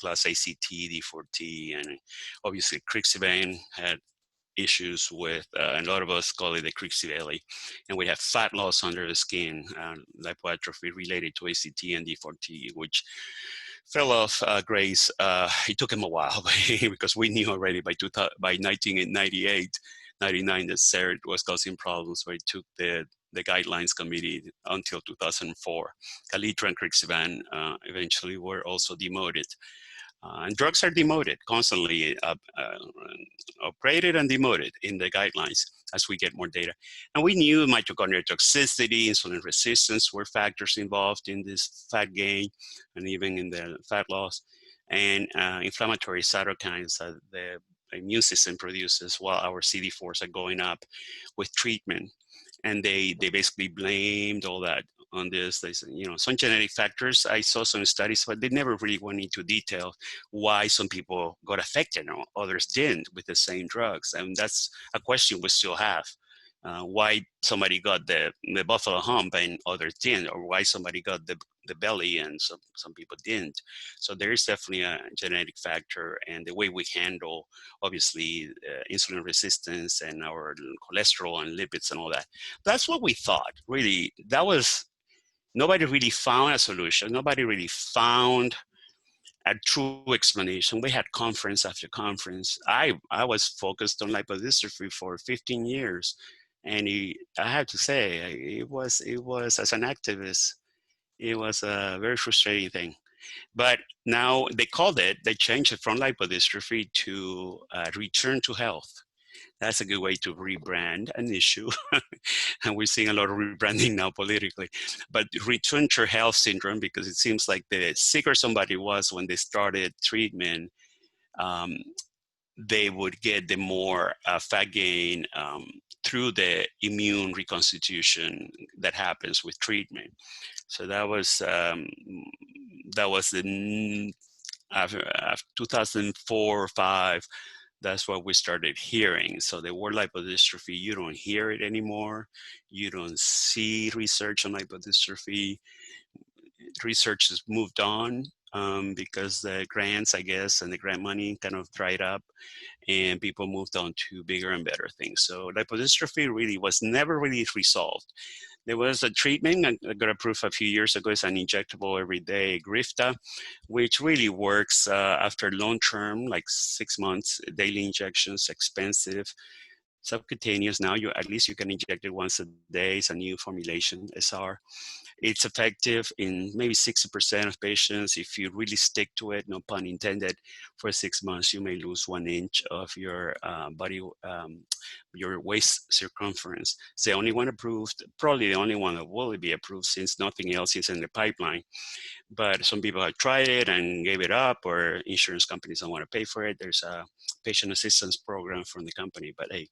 plus ACT, D4T, and obviously Crixivan had issues with, a lot of us call it the Crixiveli, and we have fat loss under the skin, lipoatrophy related to ACT and D4T, which fell off grace. It took him a while because we knew already by 1998, 99 that CERT was causing problems, so it took the guidelines committee until 2004. Calitra and Crixivan eventually were also demoted. And drugs are demoted constantly, upgraded and demoted in the guidelines as we get more data. And we knew mitochondrial toxicity, insulin resistance were factors involved in this fat gain and even in the fat loss, and inflammatory cytokines that the immune system produces while our CD4s are going up with treatment. And they basically blamed all that on this. They said, you know, some genetic factors. I saw some studies, but they never really went into detail why some people got affected and others didn't with the same drugs. And that's a question we still have. Why somebody got the buffalo hump and others didn't, or why somebody got the belly and some people didn't. So there is definitely a genetic factor, and the way we handle, obviously, insulin resistance and our cholesterol and lipids and all that. That's what we thought, really. Nobody really found a solution. Nobody really found a true explanation. We had conference after conference. I was focused on lipodystrophy for 15 years. And I have to say, it was, as an activist, it was a very frustrating thing. But now they changed it from lipodystrophy to return to health. That's a good way to rebrand an issue. And we're seeing a lot of rebranding now politically. But return to health syndrome, because it seems like the sicker somebody was when they started treatment, they would get the more fat gain through the immune reconstitution that happens with treatment. So that was in after 2004 or 5. That's what we started hearing. So the word lipodystrophy, you don't hear it anymore. You don't see research on lipodystrophy. Research has moved on because the grants, I guess, and the grant money kind of dried up, and people moved on to bigger and better things. So lipodystrophy really was never really resolved. There was a treatment that got approved a few years ago. It's an injectable everyday Grifta, which really works after long term, like 6 months, daily injections, expensive. Subcutaneous now, at least you can inject it once a day. It's a new formulation, SR. It's effective in maybe 60% of patients. If you really stick to it, no pun intended, for 6 months, you may lose 1 inch of your body, your waist circumference. It's the only one approved, probably the only one that will be approved since nothing else is in the pipeline. But some people have tried it and gave it up, or insurance companies don't want to pay for it. There's a patient assistance program from the company, but hey.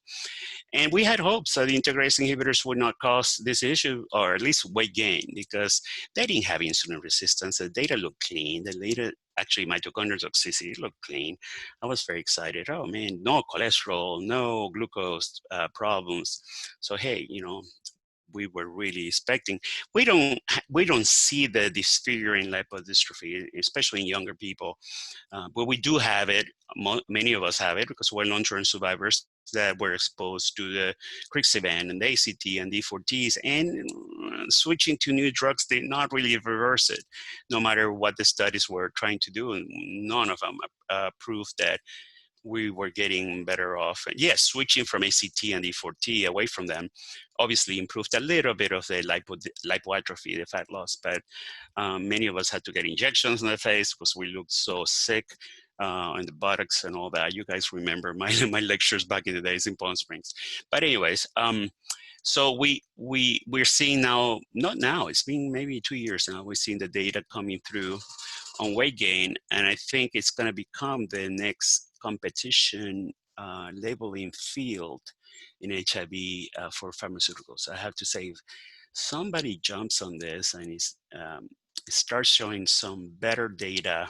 And we had hopes that the integrase inhibitors would not cause this issue, or at least weight gain, because they didn't have insulin resistance. The data looked clean. The data, actually, mitochondrial toxicity looked clean. I was very excited. Oh man, no cholesterol, no glucose problems. So hey, you know, we were really expecting. We don't see the disfiguring lipodystrophy, especially in younger people, but we do have it. Many of us have it because we're long-term survivors that were exposed to the Crixivan and the ACT and D4Ts, and switching to new drugs did not really reverse it, no matter what the studies were trying to do, and none of them proved that we were getting better off. Yes, switching from ACT and D4T away from them obviously improved a little bit of the lipoatrophy, the fat loss, but many of us had to get injections in the face because we looked so sick, and the buttocks and all that. You guys remember my lectures back in the days in Palm Springs. But anyways, so we're seeing now, not now, it's been maybe 2 years now, we're seeing the data coming through on weight gain, and I think it's going to become the next competition labeling field in HIV for pharmaceuticals. I have to say, if somebody jumps on this and starts showing some better data,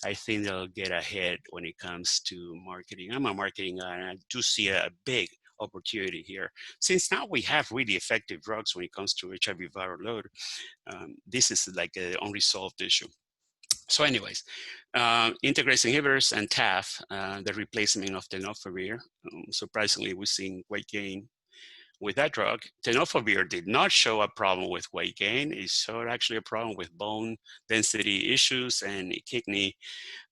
I think they'll get ahead when it comes to marketing. I'm a marketing guy, and I do see a big opportunity here. Since now we have really effective drugs when it comes to HIV viral load, this is like an unresolved issue. So anyways, integrase inhibitors and TAF, the replacement of tenofovir. Surprisingly, we've seen weight gain with that drug. Tenofovir did not show a problem with weight gain. It showed actually a problem with bone density issues and kidney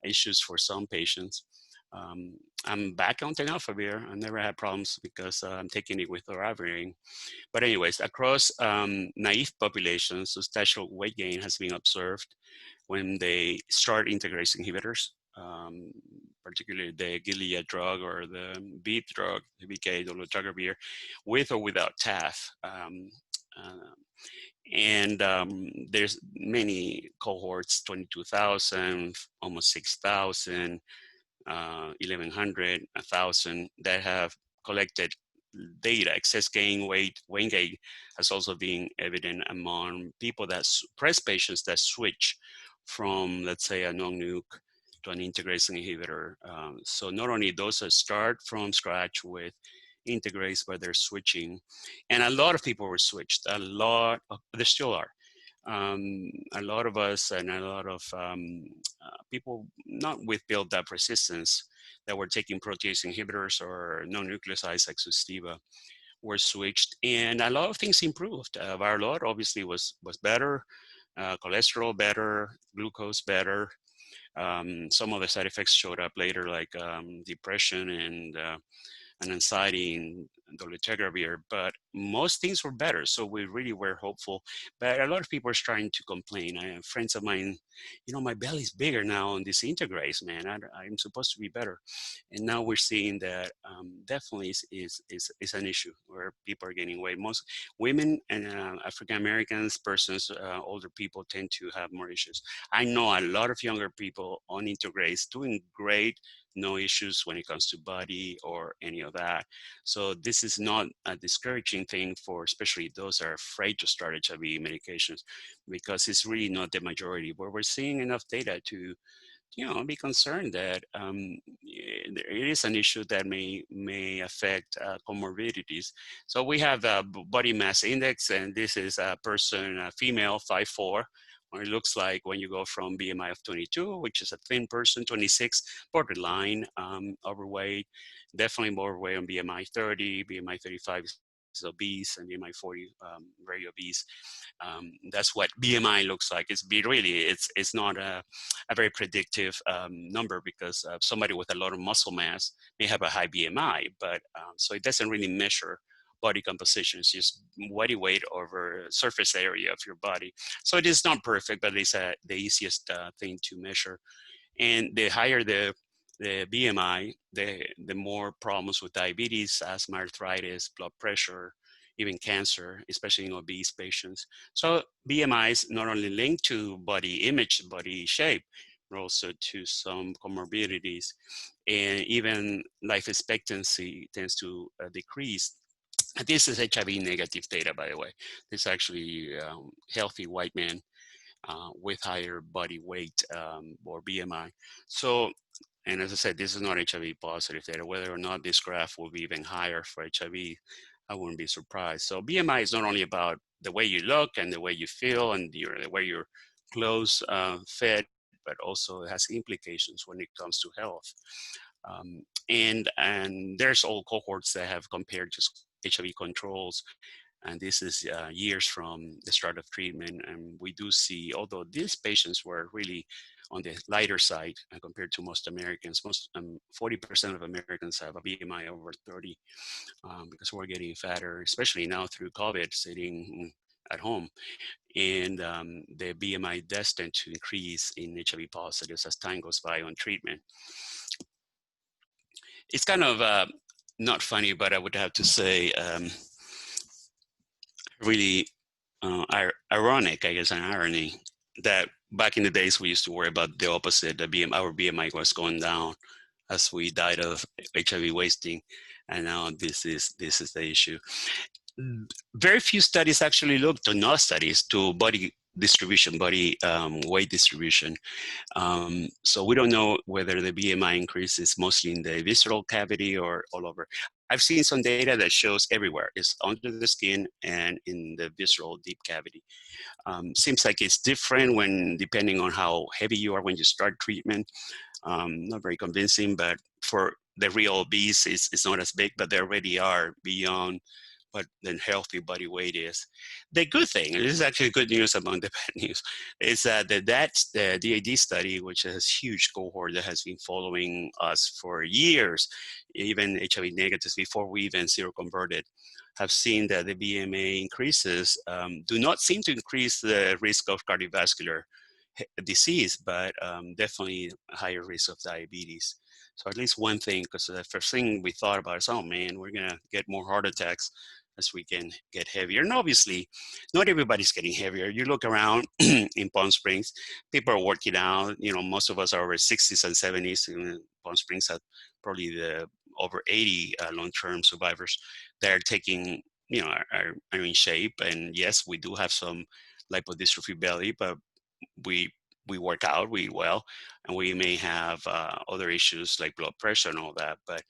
issues for some patients. I'm back on tenofovir. I never had problems because I'm taking it with doravirine. But anyways, across naive populations, substantial weight gain has been observed when they start integrase inhibitors, particularly the Gilead drug or the Beat drug, the BK, dolutegravir, with or without TAF. There's many cohorts, 22,000, almost 6,000, 1,100, 1,000, that have collected data. Excess gain, weight gain has also been evident among people that breast patients that switch from, let's say, a non-nuc to an integrase inhibitor. So not only those that start from scratch with integrase, but they're switching. And a lot of people were switched. There still are. A lot of us and a lot of people not with built-up resistance that were taking protease inhibitors or non-nucleosides like Sustiva were switched, and a lot of things improved. Viral load obviously was better, cholesterol better, glucose better. Some of the side effects showed up later, like depression and anxiety in dolutegravir, but most things were better. So we really were hopeful. But a lot of people are starting to complain. I have friends of mine, you know, my belly's bigger now on this integrase, man. I'm supposed to be better. And now we're seeing that definitely is an issue where people are gaining weight. Most women and African Americans, persons, older people tend to have more issues. I know a lot of younger people on integrase doing great, no issues when it comes to body or any of that. So this this is not a discouraging thing for especially those that are afraid to start HIV medications, because it's really not the majority. But we're seeing enough data to be concerned that it is an issue that may affect comorbidities. So we have the body mass index, and this is a person, a female, 5'4", what it looks like when you go from BMI of 22, which is a thin person, 26, borderline overweight, definitely more overweight on BMI 30, BMI 35 is obese, and BMI 40, very obese. That's what BMI looks like. It's not a very predictive number, because somebody with a lot of muscle mass may have a high BMI, but so it doesn't really measure body composition. It's just body weight over surface area of your body. So it is not perfect, but it's the easiest thing to measure. And the higher the BMI, the more problems with diabetes, asthma, arthritis, blood pressure, even cancer, especially in obese patients. So BMI is not only linked to body image, body shape, but also to some comorbidities. And even life expectancy tends to decrease. This is HIV negative data, by the way. This is actually healthy white men with higher body weight or BMI. So, and as I said, this is not HIV positive data. Whether or not this graph will be even higher for HIV, I wouldn't be surprised. So BMI is not only about the way you look and the way you feel and the way your clothes fit, but also it has implications when it comes to health. And there's all cohorts that have compared just HIV controls, and this is years from the start of treatment. And we do see, although these patients were really on the lighter side compared to most Americans, 40% of Americans have a BMI over 30 because we're getting fatter, especially now through COVID, sitting at home. And the BMI does tend to increase in HIV positives as time goes by on treatment. It's kind of not funny, but I would have to say really ironic, I guess, an irony, that back in the days we used to worry about the opposite, our BMI was going down as we died of HIV wasting, and now this is the issue. Very few studies actually looked, or not studies, to body distribution, body weight distribution. So we don't know whether the BMI increase is mostly in the visceral cavity or all over. I've seen some data that shows everywhere. It's under the skin and in the visceral deep cavity. Seems like it's different when, depending on how heavy you are when you start treatment. Not very convincing, but for the real obese, it's not as big, but they already are beyond what the healthy body weight is. The good thing, and this is actually good news among the bad news, is that the DAD study, which is a huge cohort that has been following us for years, even HIV negatives before we even seroconverted, have seen that the BMA increases do not seem to increase the risk of cardiovascular disease, but definitely a higher risk of diabetes. So at least one thing, because the first thing we thought about is, oh man, we're gonna get more heart attacks as we can get heavier. And obviously, not everybody's getting heavier. You look around in Palm Springs, people are working out. You know, most of us are over 60s and 70s. Palm Springs have probably the over 80 long-term survivors that are taking, are in shape. And yes, we do have some lipodystrophy belly, but we work out, we eat well, and we may have other issues like blood pressure and all that. But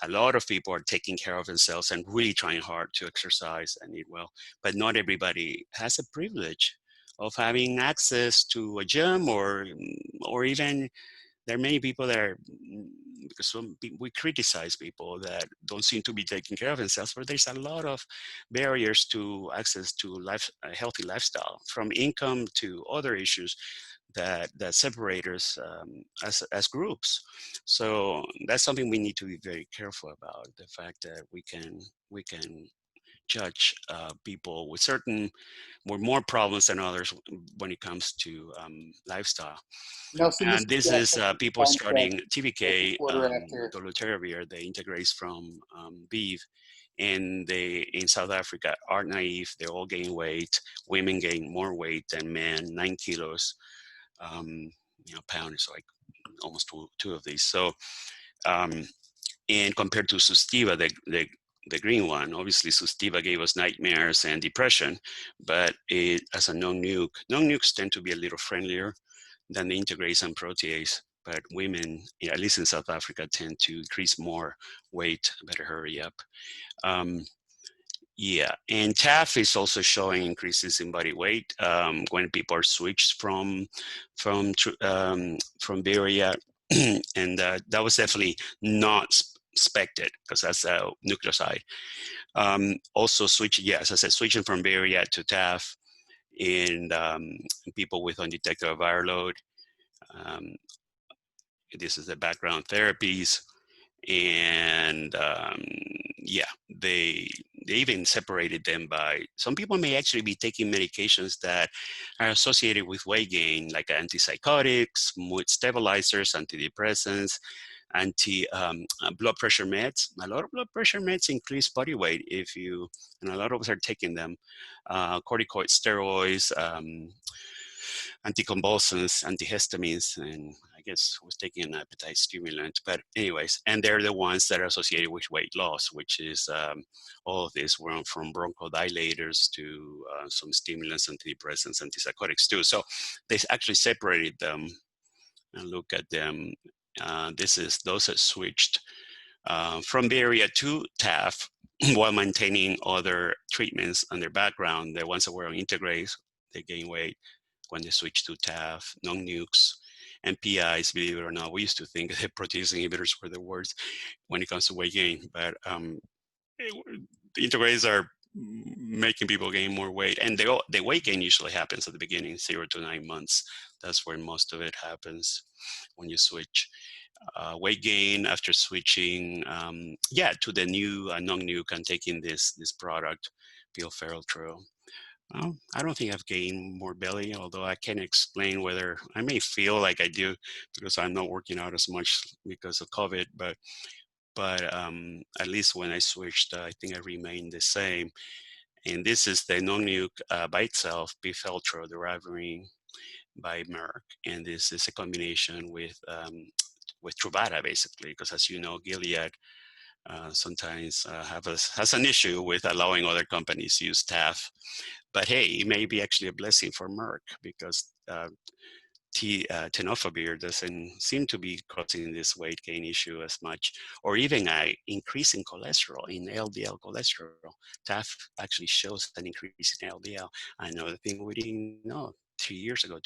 a lot of people are taking care of themselves and really trying hard to exercise and eat well. But not everybody has a privilege of having access to a gym, or even there are many people that are, because we criticize people that don't seem to be taking care of themselves, but there's a lot of barriers to access to a healthy lifestyle, from income to other issues that separate us as groups. So that's something we need to be very careful about, the fact that we can judge people with more problems than others when it comes to lifestyle. Nelson, this And this is people starting TVK, after. Dolutegravir, the integrase from beef, and they in South Africa are naive. They all gain weight. Women gain more weight than men, 9 kilos. Pound is like almost two of these. So, and compared to Sustiva, the the green one. Obviously, Sustiva gave us nightmares and depression, but it, as a non-nuke, non-nukes tend to be a little friendlier than the integrase and protease, but women, at least in South Africa, tend to increase more weight. Better hurry up. Um, yeah, and TAF is also showing increases in body weight when people are switched from Beria, and that was definitely not expected because that's a nucleoside. Also switching, yeah, as I said, switching from Beria to TAF in people with undetectable viral load. Um, this is the background therapies, and yeah, they even separated them by, some people may actually be taking medications that are associated with weight gain, like antipsychotics, mood stabilizers, antidepressants, blood pressure meds. A lot of blood pressure meds increase body weight if you, and a lot of us are taking them. Corticoid steroids, anticonvulsants, antihistamines, and I guess was taking an appetite stimulant. But anyways, and they're the ones that are associated with weight loss, which is all of this were from bronchodilators to some stimulants, antidepressants, antipsychotics too. So they actually separated them and look at them. Those that switched from Beria to TAF while maintaining other treatments on their background. The ones that were on integrase, they gain weight. When they switched to TAF, non-nukes, and PIs, believe it or not, we used to think that protease inhibitors were the worst when it comes to weight gain, but the integrase are making people gain more weight, and the weight gain usually happens at the beginning, 0 to 9 months. That's where most of it happens when you switch. Weight gain after switching, yeah, to the new non-nuke and taking this product, Pilferotro. Well, I don't think I've gained more belly, although I can't explain whether I may feel like I do because I'm not working out as much because of COVID, but at least when I switched, I think I remained the same. And this is the non-nuke by itself, Pilferotro, the rivaline by Merck, and this is a combination with Truvada, basically, because as you know, Gilead sometimes has an issue with allowing other companies to use TAF. But hey, it may be actually a blessing for Merck because tenofovir doesn't seem to be causing this weight gain issue as much, or even an increase in cholesterol, in LDL cholesterol. TAF actually shows an increase in LDL. Another thing we didn't know 2 years ago.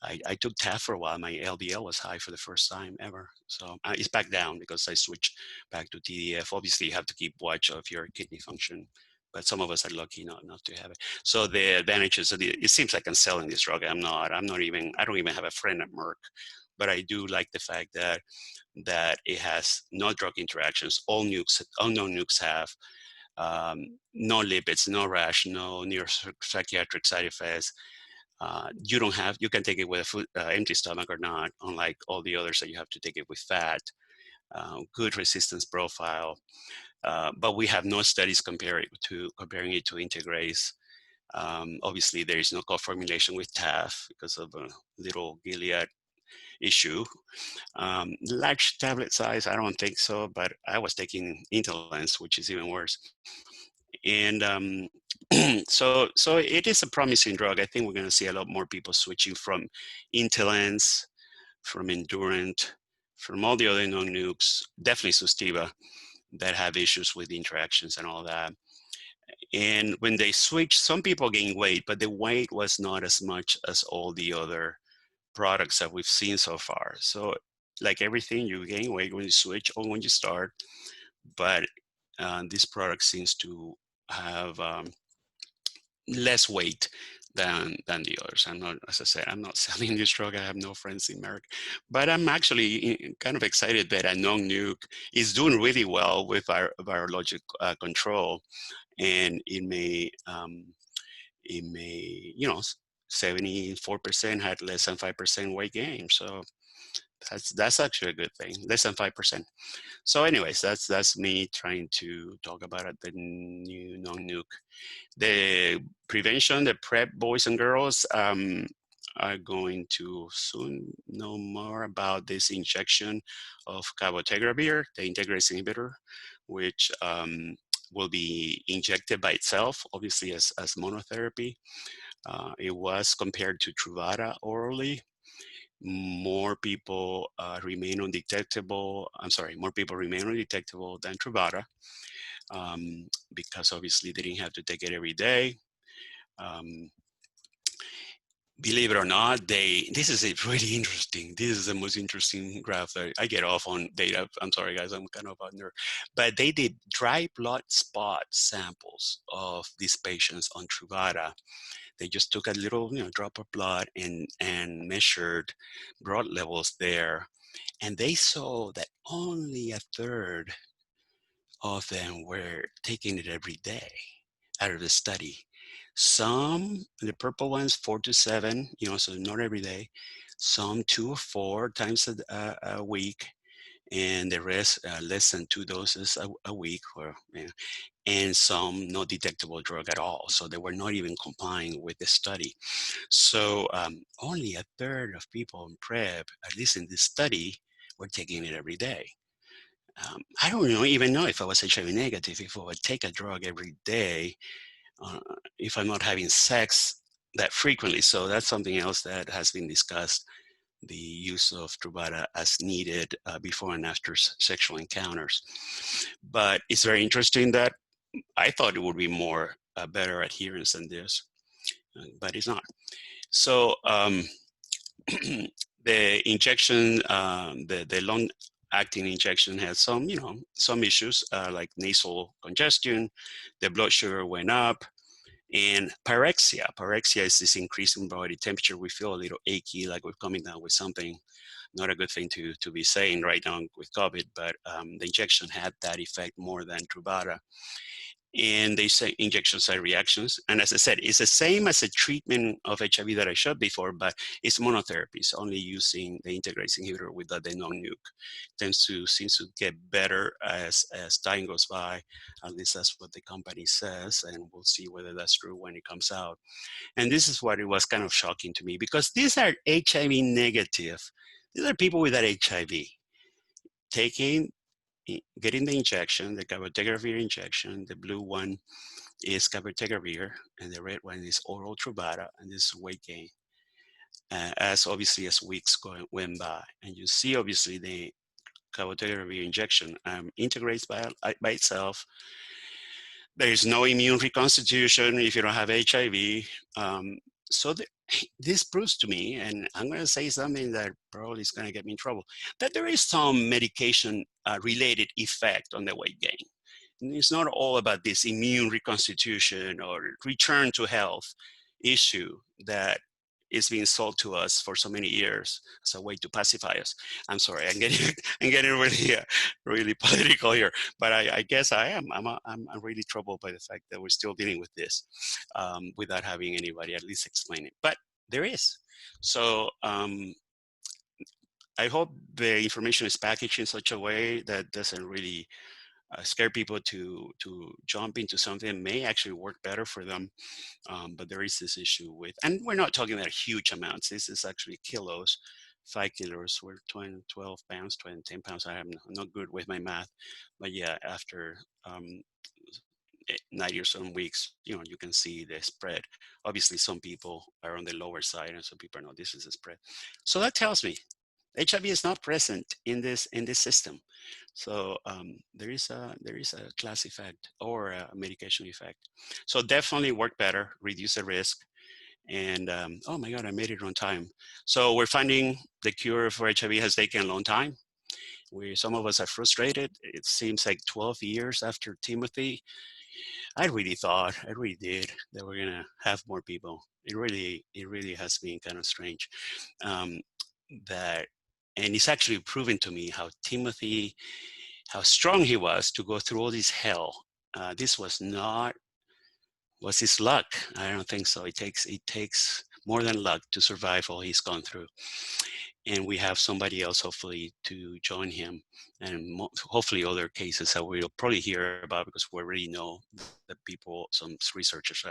I took TAF for a while. My LDL was high for the first time ever. So it's back down because I switched back to TDF. Obviously, you have to keep watch of your kidney function, but some of us are lucky not to have it. So the advantages of it seems like I'm selling this drug. I don't even have a friend at Merck, but I do like the fact that it has no drug interactions. All known nukes have no lipids, no rash, no neuropsychiatric side effects. You can take it with an empty stomach or not, unlike all the others that you have to take it with fat. Good resistance profile, but we have no studies comparing it to integrase. Obviously, there is no co-formulation with TAF because of a little Gilead issue. Large tablet size, I don't think so, but I was taking Intalens, which is even worse. And so it is a promising drug. I think we're going to see a lot more people switching from Intalens, from Endurant, from all the other non-nukes, definitely Sustiva, that have issues with interactions and all that. And when they switch, some people gain weight, but the weight was not as much as all the other products that we've seen so far. So like everything, you gain weight when you switch or when you start, but this product seems to have less weight than the others. I'm not, as I said, I'm not selling this drug. I have no friends in America, but I'm actually kind of excited that a non-nuke is doing really well with our virologic control, and it may, 74% had less than 5% weight gain. So that's actually a good thing, less than 5%. So anyways, that's me trying to talk about the new non-nuke. The prevention, the PrEP boys and girls are going to soon know more about this injection of cabotegravir, the integrase inhibitor, which will be injected by itself, obviously as monotherapy. It was compared to Truvada orally. More people remain undetectable. I'm sorry, more people remain undetectable than Truvada because obviously they didn't have to take it every day. Believe it or not, this is really interesting. This is the most interesting graph that I get off on data. I'm sorry, guys, I'm kind of a nerd. But they did dry blood spot samples of these patients on Truvada. They just took a little, drop of blood and measured blood levels there. And they saw that only a third of them were taking it every day out of the study. Some, the purple ones, 4 to 7, so not every day. Some 2 or 4 times a week, and the rest less than 2 doses a week, and some no detectable drug at all. So they were not even complying with the study. So only a third of people in PrEP, at least in this study, were taking it every day. I don't even know if I was HIV negative, if I would take a drug every day, if I'm not having sex that frequently. So that's something else that has been discussed, the use of Truvada as needed before and after sexual encounters. But it's very interesting that I thought it would be more better adherence than this, but it's not. So the injection, the long-acting injection had some, some issues like nasal congestion, the blood sugar went up, and pyrexia. Pyrexia is this increase in body temperature. We feel a little achy, like we're coming down with something. Not a good thing to be saying right now with COVID, but the injection had that effect more than Truvada. And they say injection site reactions. And as I said, it's the same as a treatment of HIV that I showed before, but it's monotherapy. It's only using the integrase inhibitor with the non-nuke. Seems to get better as time goes by. At least that's what the company says, and we'll see whether that's true when it comes out. And this is what it was kind of shocking to me, because these are HIV negative. These are people with that HIV getting the injection, the cabotegravir injection. The blue one is cabotegravir, and the red one is oral Truvada, and this is weight gain. As obviously as weeks went by, and you see obviously the cabotegravir injection integrates by itself. There is no immune reconstitution if you don't have HIV. So this proves to me, and I'm going to say something that probably is going to get me in trouble, that there is some medication related effect on the weight gain. And it's not all about this immune reconstitution or return to health issue that is being sold to us for so many years as a way to pacify us. I'm sorry, I'm getting really political here, but I guess I am. I'm really troubled by the fact that we're still dealing with this without having anybody at least explain it. But there is. So I hope the information is packaged in such a way that doesn't really scare people to jump into something that may actually work better for them. But there is this issue with, and we're not talking about huge amounts. This is actually kilos, 5 kilos, we're 12 pounds, 10 pounds. I'm not good with my math, but yeah, after 90 or some weeks, you can see the spread. Obviously, some people are on the lower side, and some people know this is a spread. So that tells me HIV is not present in this system. So there is a class effect or a medication effect. So definitely work better, reduce the risk. And oh my God, I made it on time. So we're finding the cure for HIV has taken a long time. Some of us are frustrated. It seems like 12 years after Timothy, I really did that we're gonna have more people. It really has been kind of strange. And it's actually proven to me how strong he was to go through all this hell. This was his luck. I don't think so. It takes more than luck to survive all he's gone through. And we have somebody else hopefully to join him, and hopefully other cases that we'll probably hear about, because we already know that some researchers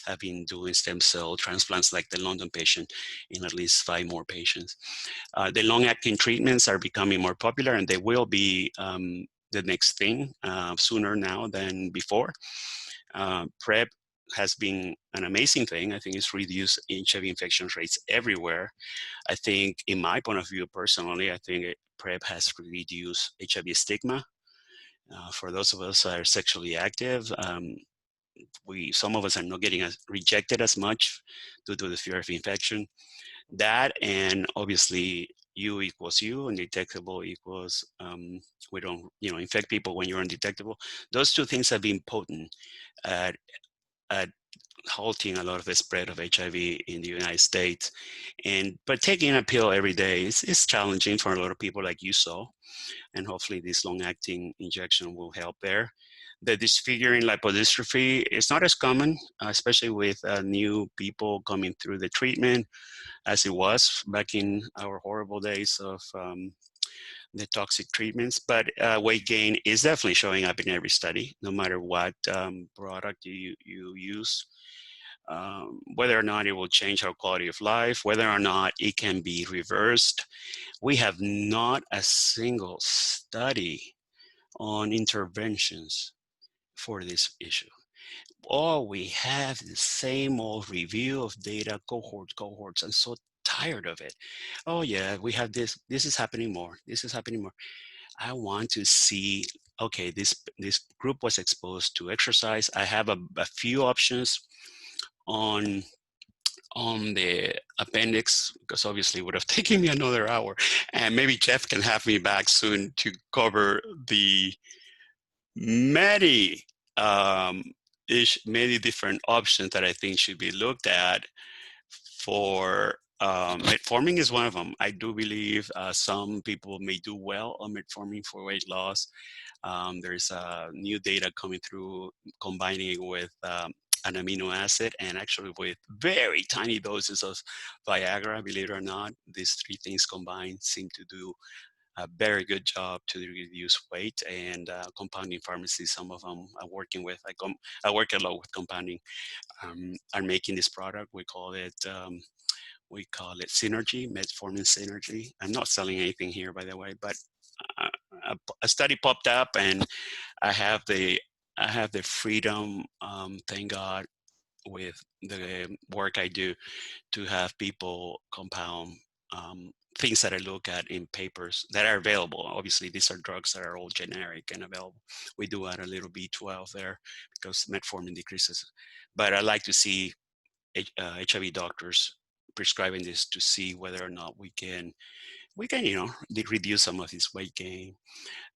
have been doing stem cell transplants like the London patient in at least 5 more patients. The long-acting treatments are becoming more popular, and they will be the next thing sooner now than before. PrEP has been an amazing thing. I think it's reduced HIV infection rates everywhere. I think, in my point of view, personally, I think PrEP has reduced HIV stigma. For those of us that are sexually active, some of us are not getting rejected as much due to the fear of infection. That, and obviously U equals U, undetectable equals we don't infect people when you're undetectable. Those two things have been potent at halting a lot of the spread of HIV in the United States. But taking a pill every day is challenging for a lot of people, like you saw, and hopefully this long-acting injection will help there. The disfiguring lipodystrophy is not as common, especially with new people coming through the treatment, as it was back in our horrible days of the toxic treatments. But weight gain is definitely showing up in every study, no matter what product you use. Whether or not it will change our quality of life, whether or not it can be reversed. We have not a single study on interventions for this issue. All we have is the same old review of data, cohorts. I'm so tired of it. Oh yeah, we have this is happening more, this is happening more. I want to see, okay, this group was exposed to exercise. I have a few options on the appendix, because obviously it would have taken me another hour, and maybe Jeff can have me back soon to cover the many many different options that I think should be looked at for metformin is one of them. I do believe some people may do well on metformin for weight loss. There's new data coming through combining it with an amino acid, and actually with very tiny doses of Viagra, believe it or not. These three things combined seem to do a very good job to reduce weight. And compounding pharmacies, some of them I'm working with, I work a lot with compounding, are making this product. We call it Synergy, Metformin Synergy. I'm not selling anything here, by the way, but a study popped up, and I have the freedom, thank God, with the work I do, to have people compound things that I look at in papers that are available. Obviously, these are drugs that are all generic and available. We do add a little B12 there because metformin decreases. But I like to see HIV doctors prescribing this to see whether or not we can reduce some of this weight gain.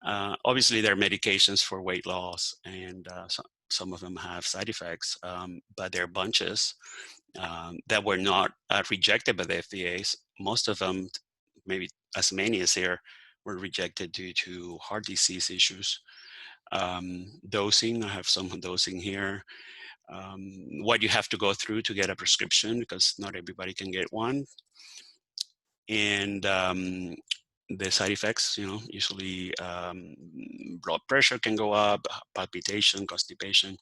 Obviously, there are medications for weight loss, and some of them have side effects, but there are bunches that were not rejected by the FDA. Most of them, maybe as many as there, were rejected due to heart disease issues. Dosing, I have some dosing here. What you have to go through to get a prescription, because not everybody can get one. And the side effects, usually blood pressure can go up, palpitation, constipation.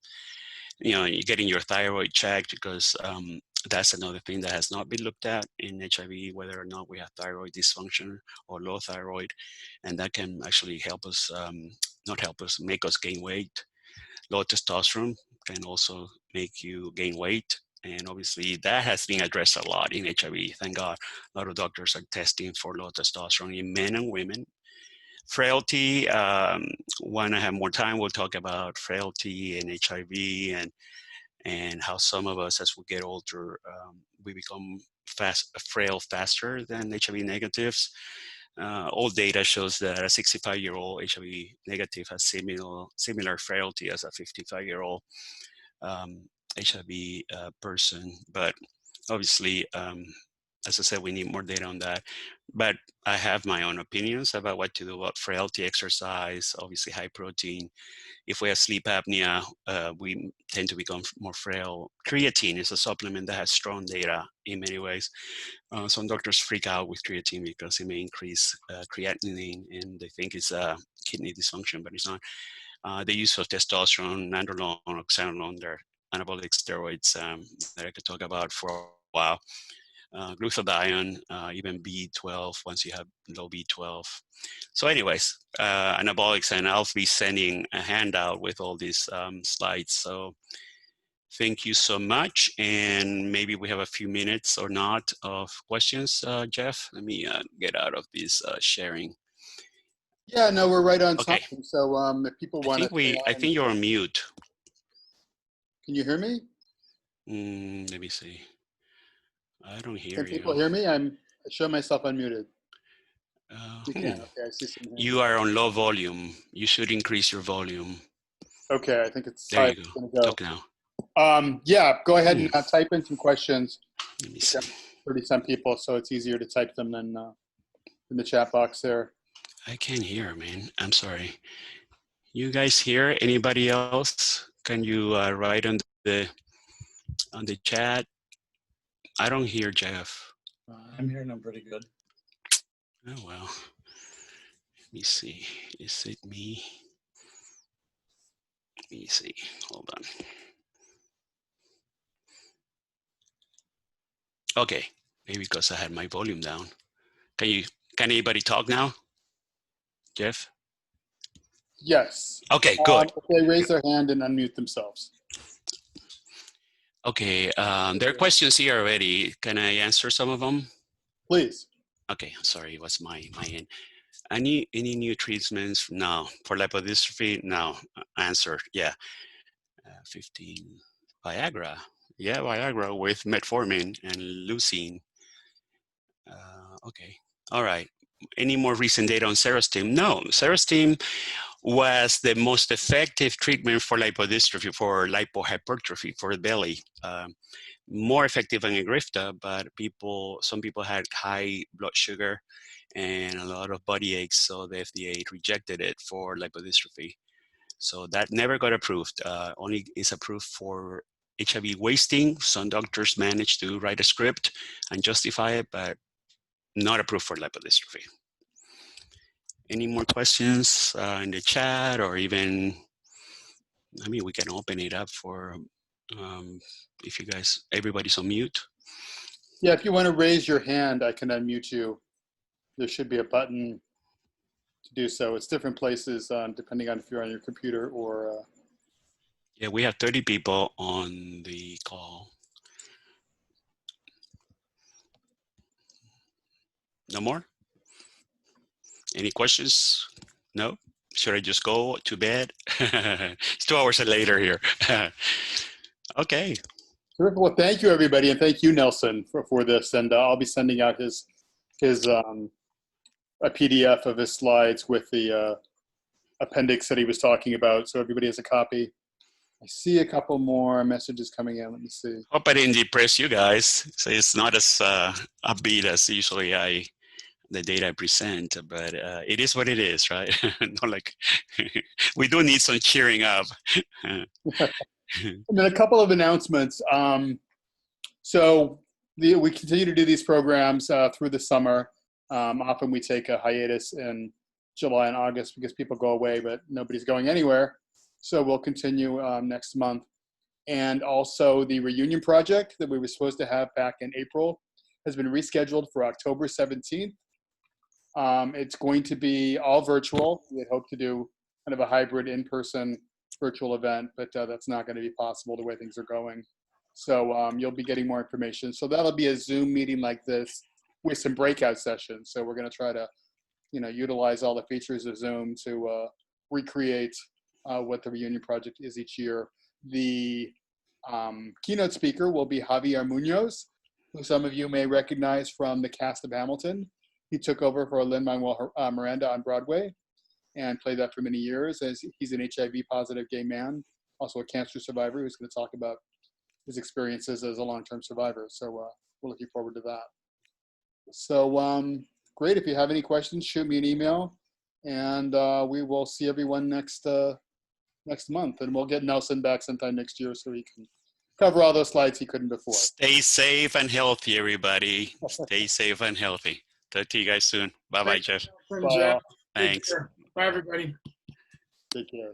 You're getting your thyroid checked, because that's another thing that has not been looked at in HIV, whether or not we have thyroid dysfunction or low thyroid. And that can actually help us, not help us, make us gain weight. Low testosterone can also make you gain weight. And obviously that has been addressed a lot in HIV. Thank God. A lot of doctors are testing for low testosterone in men and women. Frailty, when I have more time, we'll talk about frailty and HIV, and how some of us, as we get older, we become frail faster than HIV negatives. All data shows that a 65-year-old HIV negative has similar frailty as a 55-year-old HIV person. But obviously, as I said, we need more data on that. But I have my own opinions about what to do about frailty, exercise, obviously high protein. If we have sleep apnea, we tend to become more frail. Creatine is a supplement that has strong data in many ways. Some doctors freak out with creatine because it may increase creatinine, and they think it's a kidney dysfunction, but it's not. The use of testosterone, nandrolone, oxandrolone, they're anabolic steroids that I could talk about for a while. glutathione, even B12 once you have low B12. So anyways, anabolics, and I'll be sending a handout with all these slides. So thank you so much. And maybe we have a few minutes or not of questions, Jeff. Let me get out of this sharing. Yeah, no, we're right on time. Okay. So if people want to, I think you're on mute. Can you hear me? Let me see. I don't hear Can you. people hear me? I show myself unmuted. You can. Okay, I see some hands. You are on low volume. You should increase your volume. Okay, I think it's there time. you go. Gonna go. Talk now. Yeah, go ahead and type in some questions. Let me see. 30-some people, so it's easier to type them than in the chat box there. I can't hear, man. I'm sorry. You guys hear? Anybody else? Can you write on the chat? I don't hear Jeff. I'm hearing them pretty good. Oh well. Let me see. Is it me? Let me see. Hold on. Okay. Maybe because I had my volume down. Can anybody talk now? Jeff? Yes. Okay, good. If they raise their hand and unmute themselves. Okay, there are questions here already. Can I answer some of them? Please. Okay, sorry, what's my end? Any new treatments? No. For lipodystrophy? No. Answer, yeah. 15. Viagra. Yeah, Viagra with metformin and leucine. Okay, all right. Any more recent data on Serostim? No, Serostim was the most effective treatment for lipodystrophy, for lipohypertrophy, for the belly. More effective than Egrifta, but some people had high blood sugar and a lot of body aches, so the FDA rejected it for lipodystrophy. So that never got approved. Only is approved for HIV wasting. Some doctors managed to write a script and justify it, but not approved for lipodystrophy. Any more questions in the chat, or even, I mean, we can open it up for, if you guys, everybody's on mute. Yeah, if you want to raise your hand, I can unmute you. There should be a button to do so. It's different places depending on if you're on your computer or. Yeah, we have 30 people on the call. No more? Any questions? No? Should I just go to bed? It's 2 hours later here. Okay. Terrific. Well, thank you, everybody, and thank you, Nelson, for this. And I'll be sending out his a PDF of his slides with the appendix that he was talking about, so everybody has a copy. I see a couple more messages coming in. Let me see. Hope I didn't depress you guys. So it's not as upbeat as usually the data I present, but it is what it is, right? Not like we do need some cheering up. And then a couple of announcements. So we continue to do these programs through the summer. Often we take a hiatus in July and August because people go away, but nobody's going anywhere. So we'll continue next month. And also the reunion project that we were supposed to have back in April has been rescheduled for October 17th. It's going to be all virtual. We had hoped to do kind of a hybrid in-person virtual event, but that's not going to be possible the way things are going. So you'll be getting more information. So that'll be a Zoom meeting like this with some breakout sessions. So we're going to try to, utilize all the features of Zoom to recreate what the reunion project is each year. The keynote speaker will be Javier Munoz, who some of you may recognize from the cast of Hamilton. He took over for Lin-Manuel Miranda on Broadway and played that for many years. As he's an HIV-positive gay man, also a cancer survivor, who's going to talk about his experiences as a long-term survivor. So we're looking forward to that. So great. If you have any questions, shoot me an email, and we will see everyone next month. And we'll get Nelson back sometime next year so he can cover all those slides he couldn't before. Stay safe and healthy, everybody. Stay safe and healthy. Talk to you guys soon. Bye-bye, Jeff. Bye. Thanks. Bye, everybody. Take care.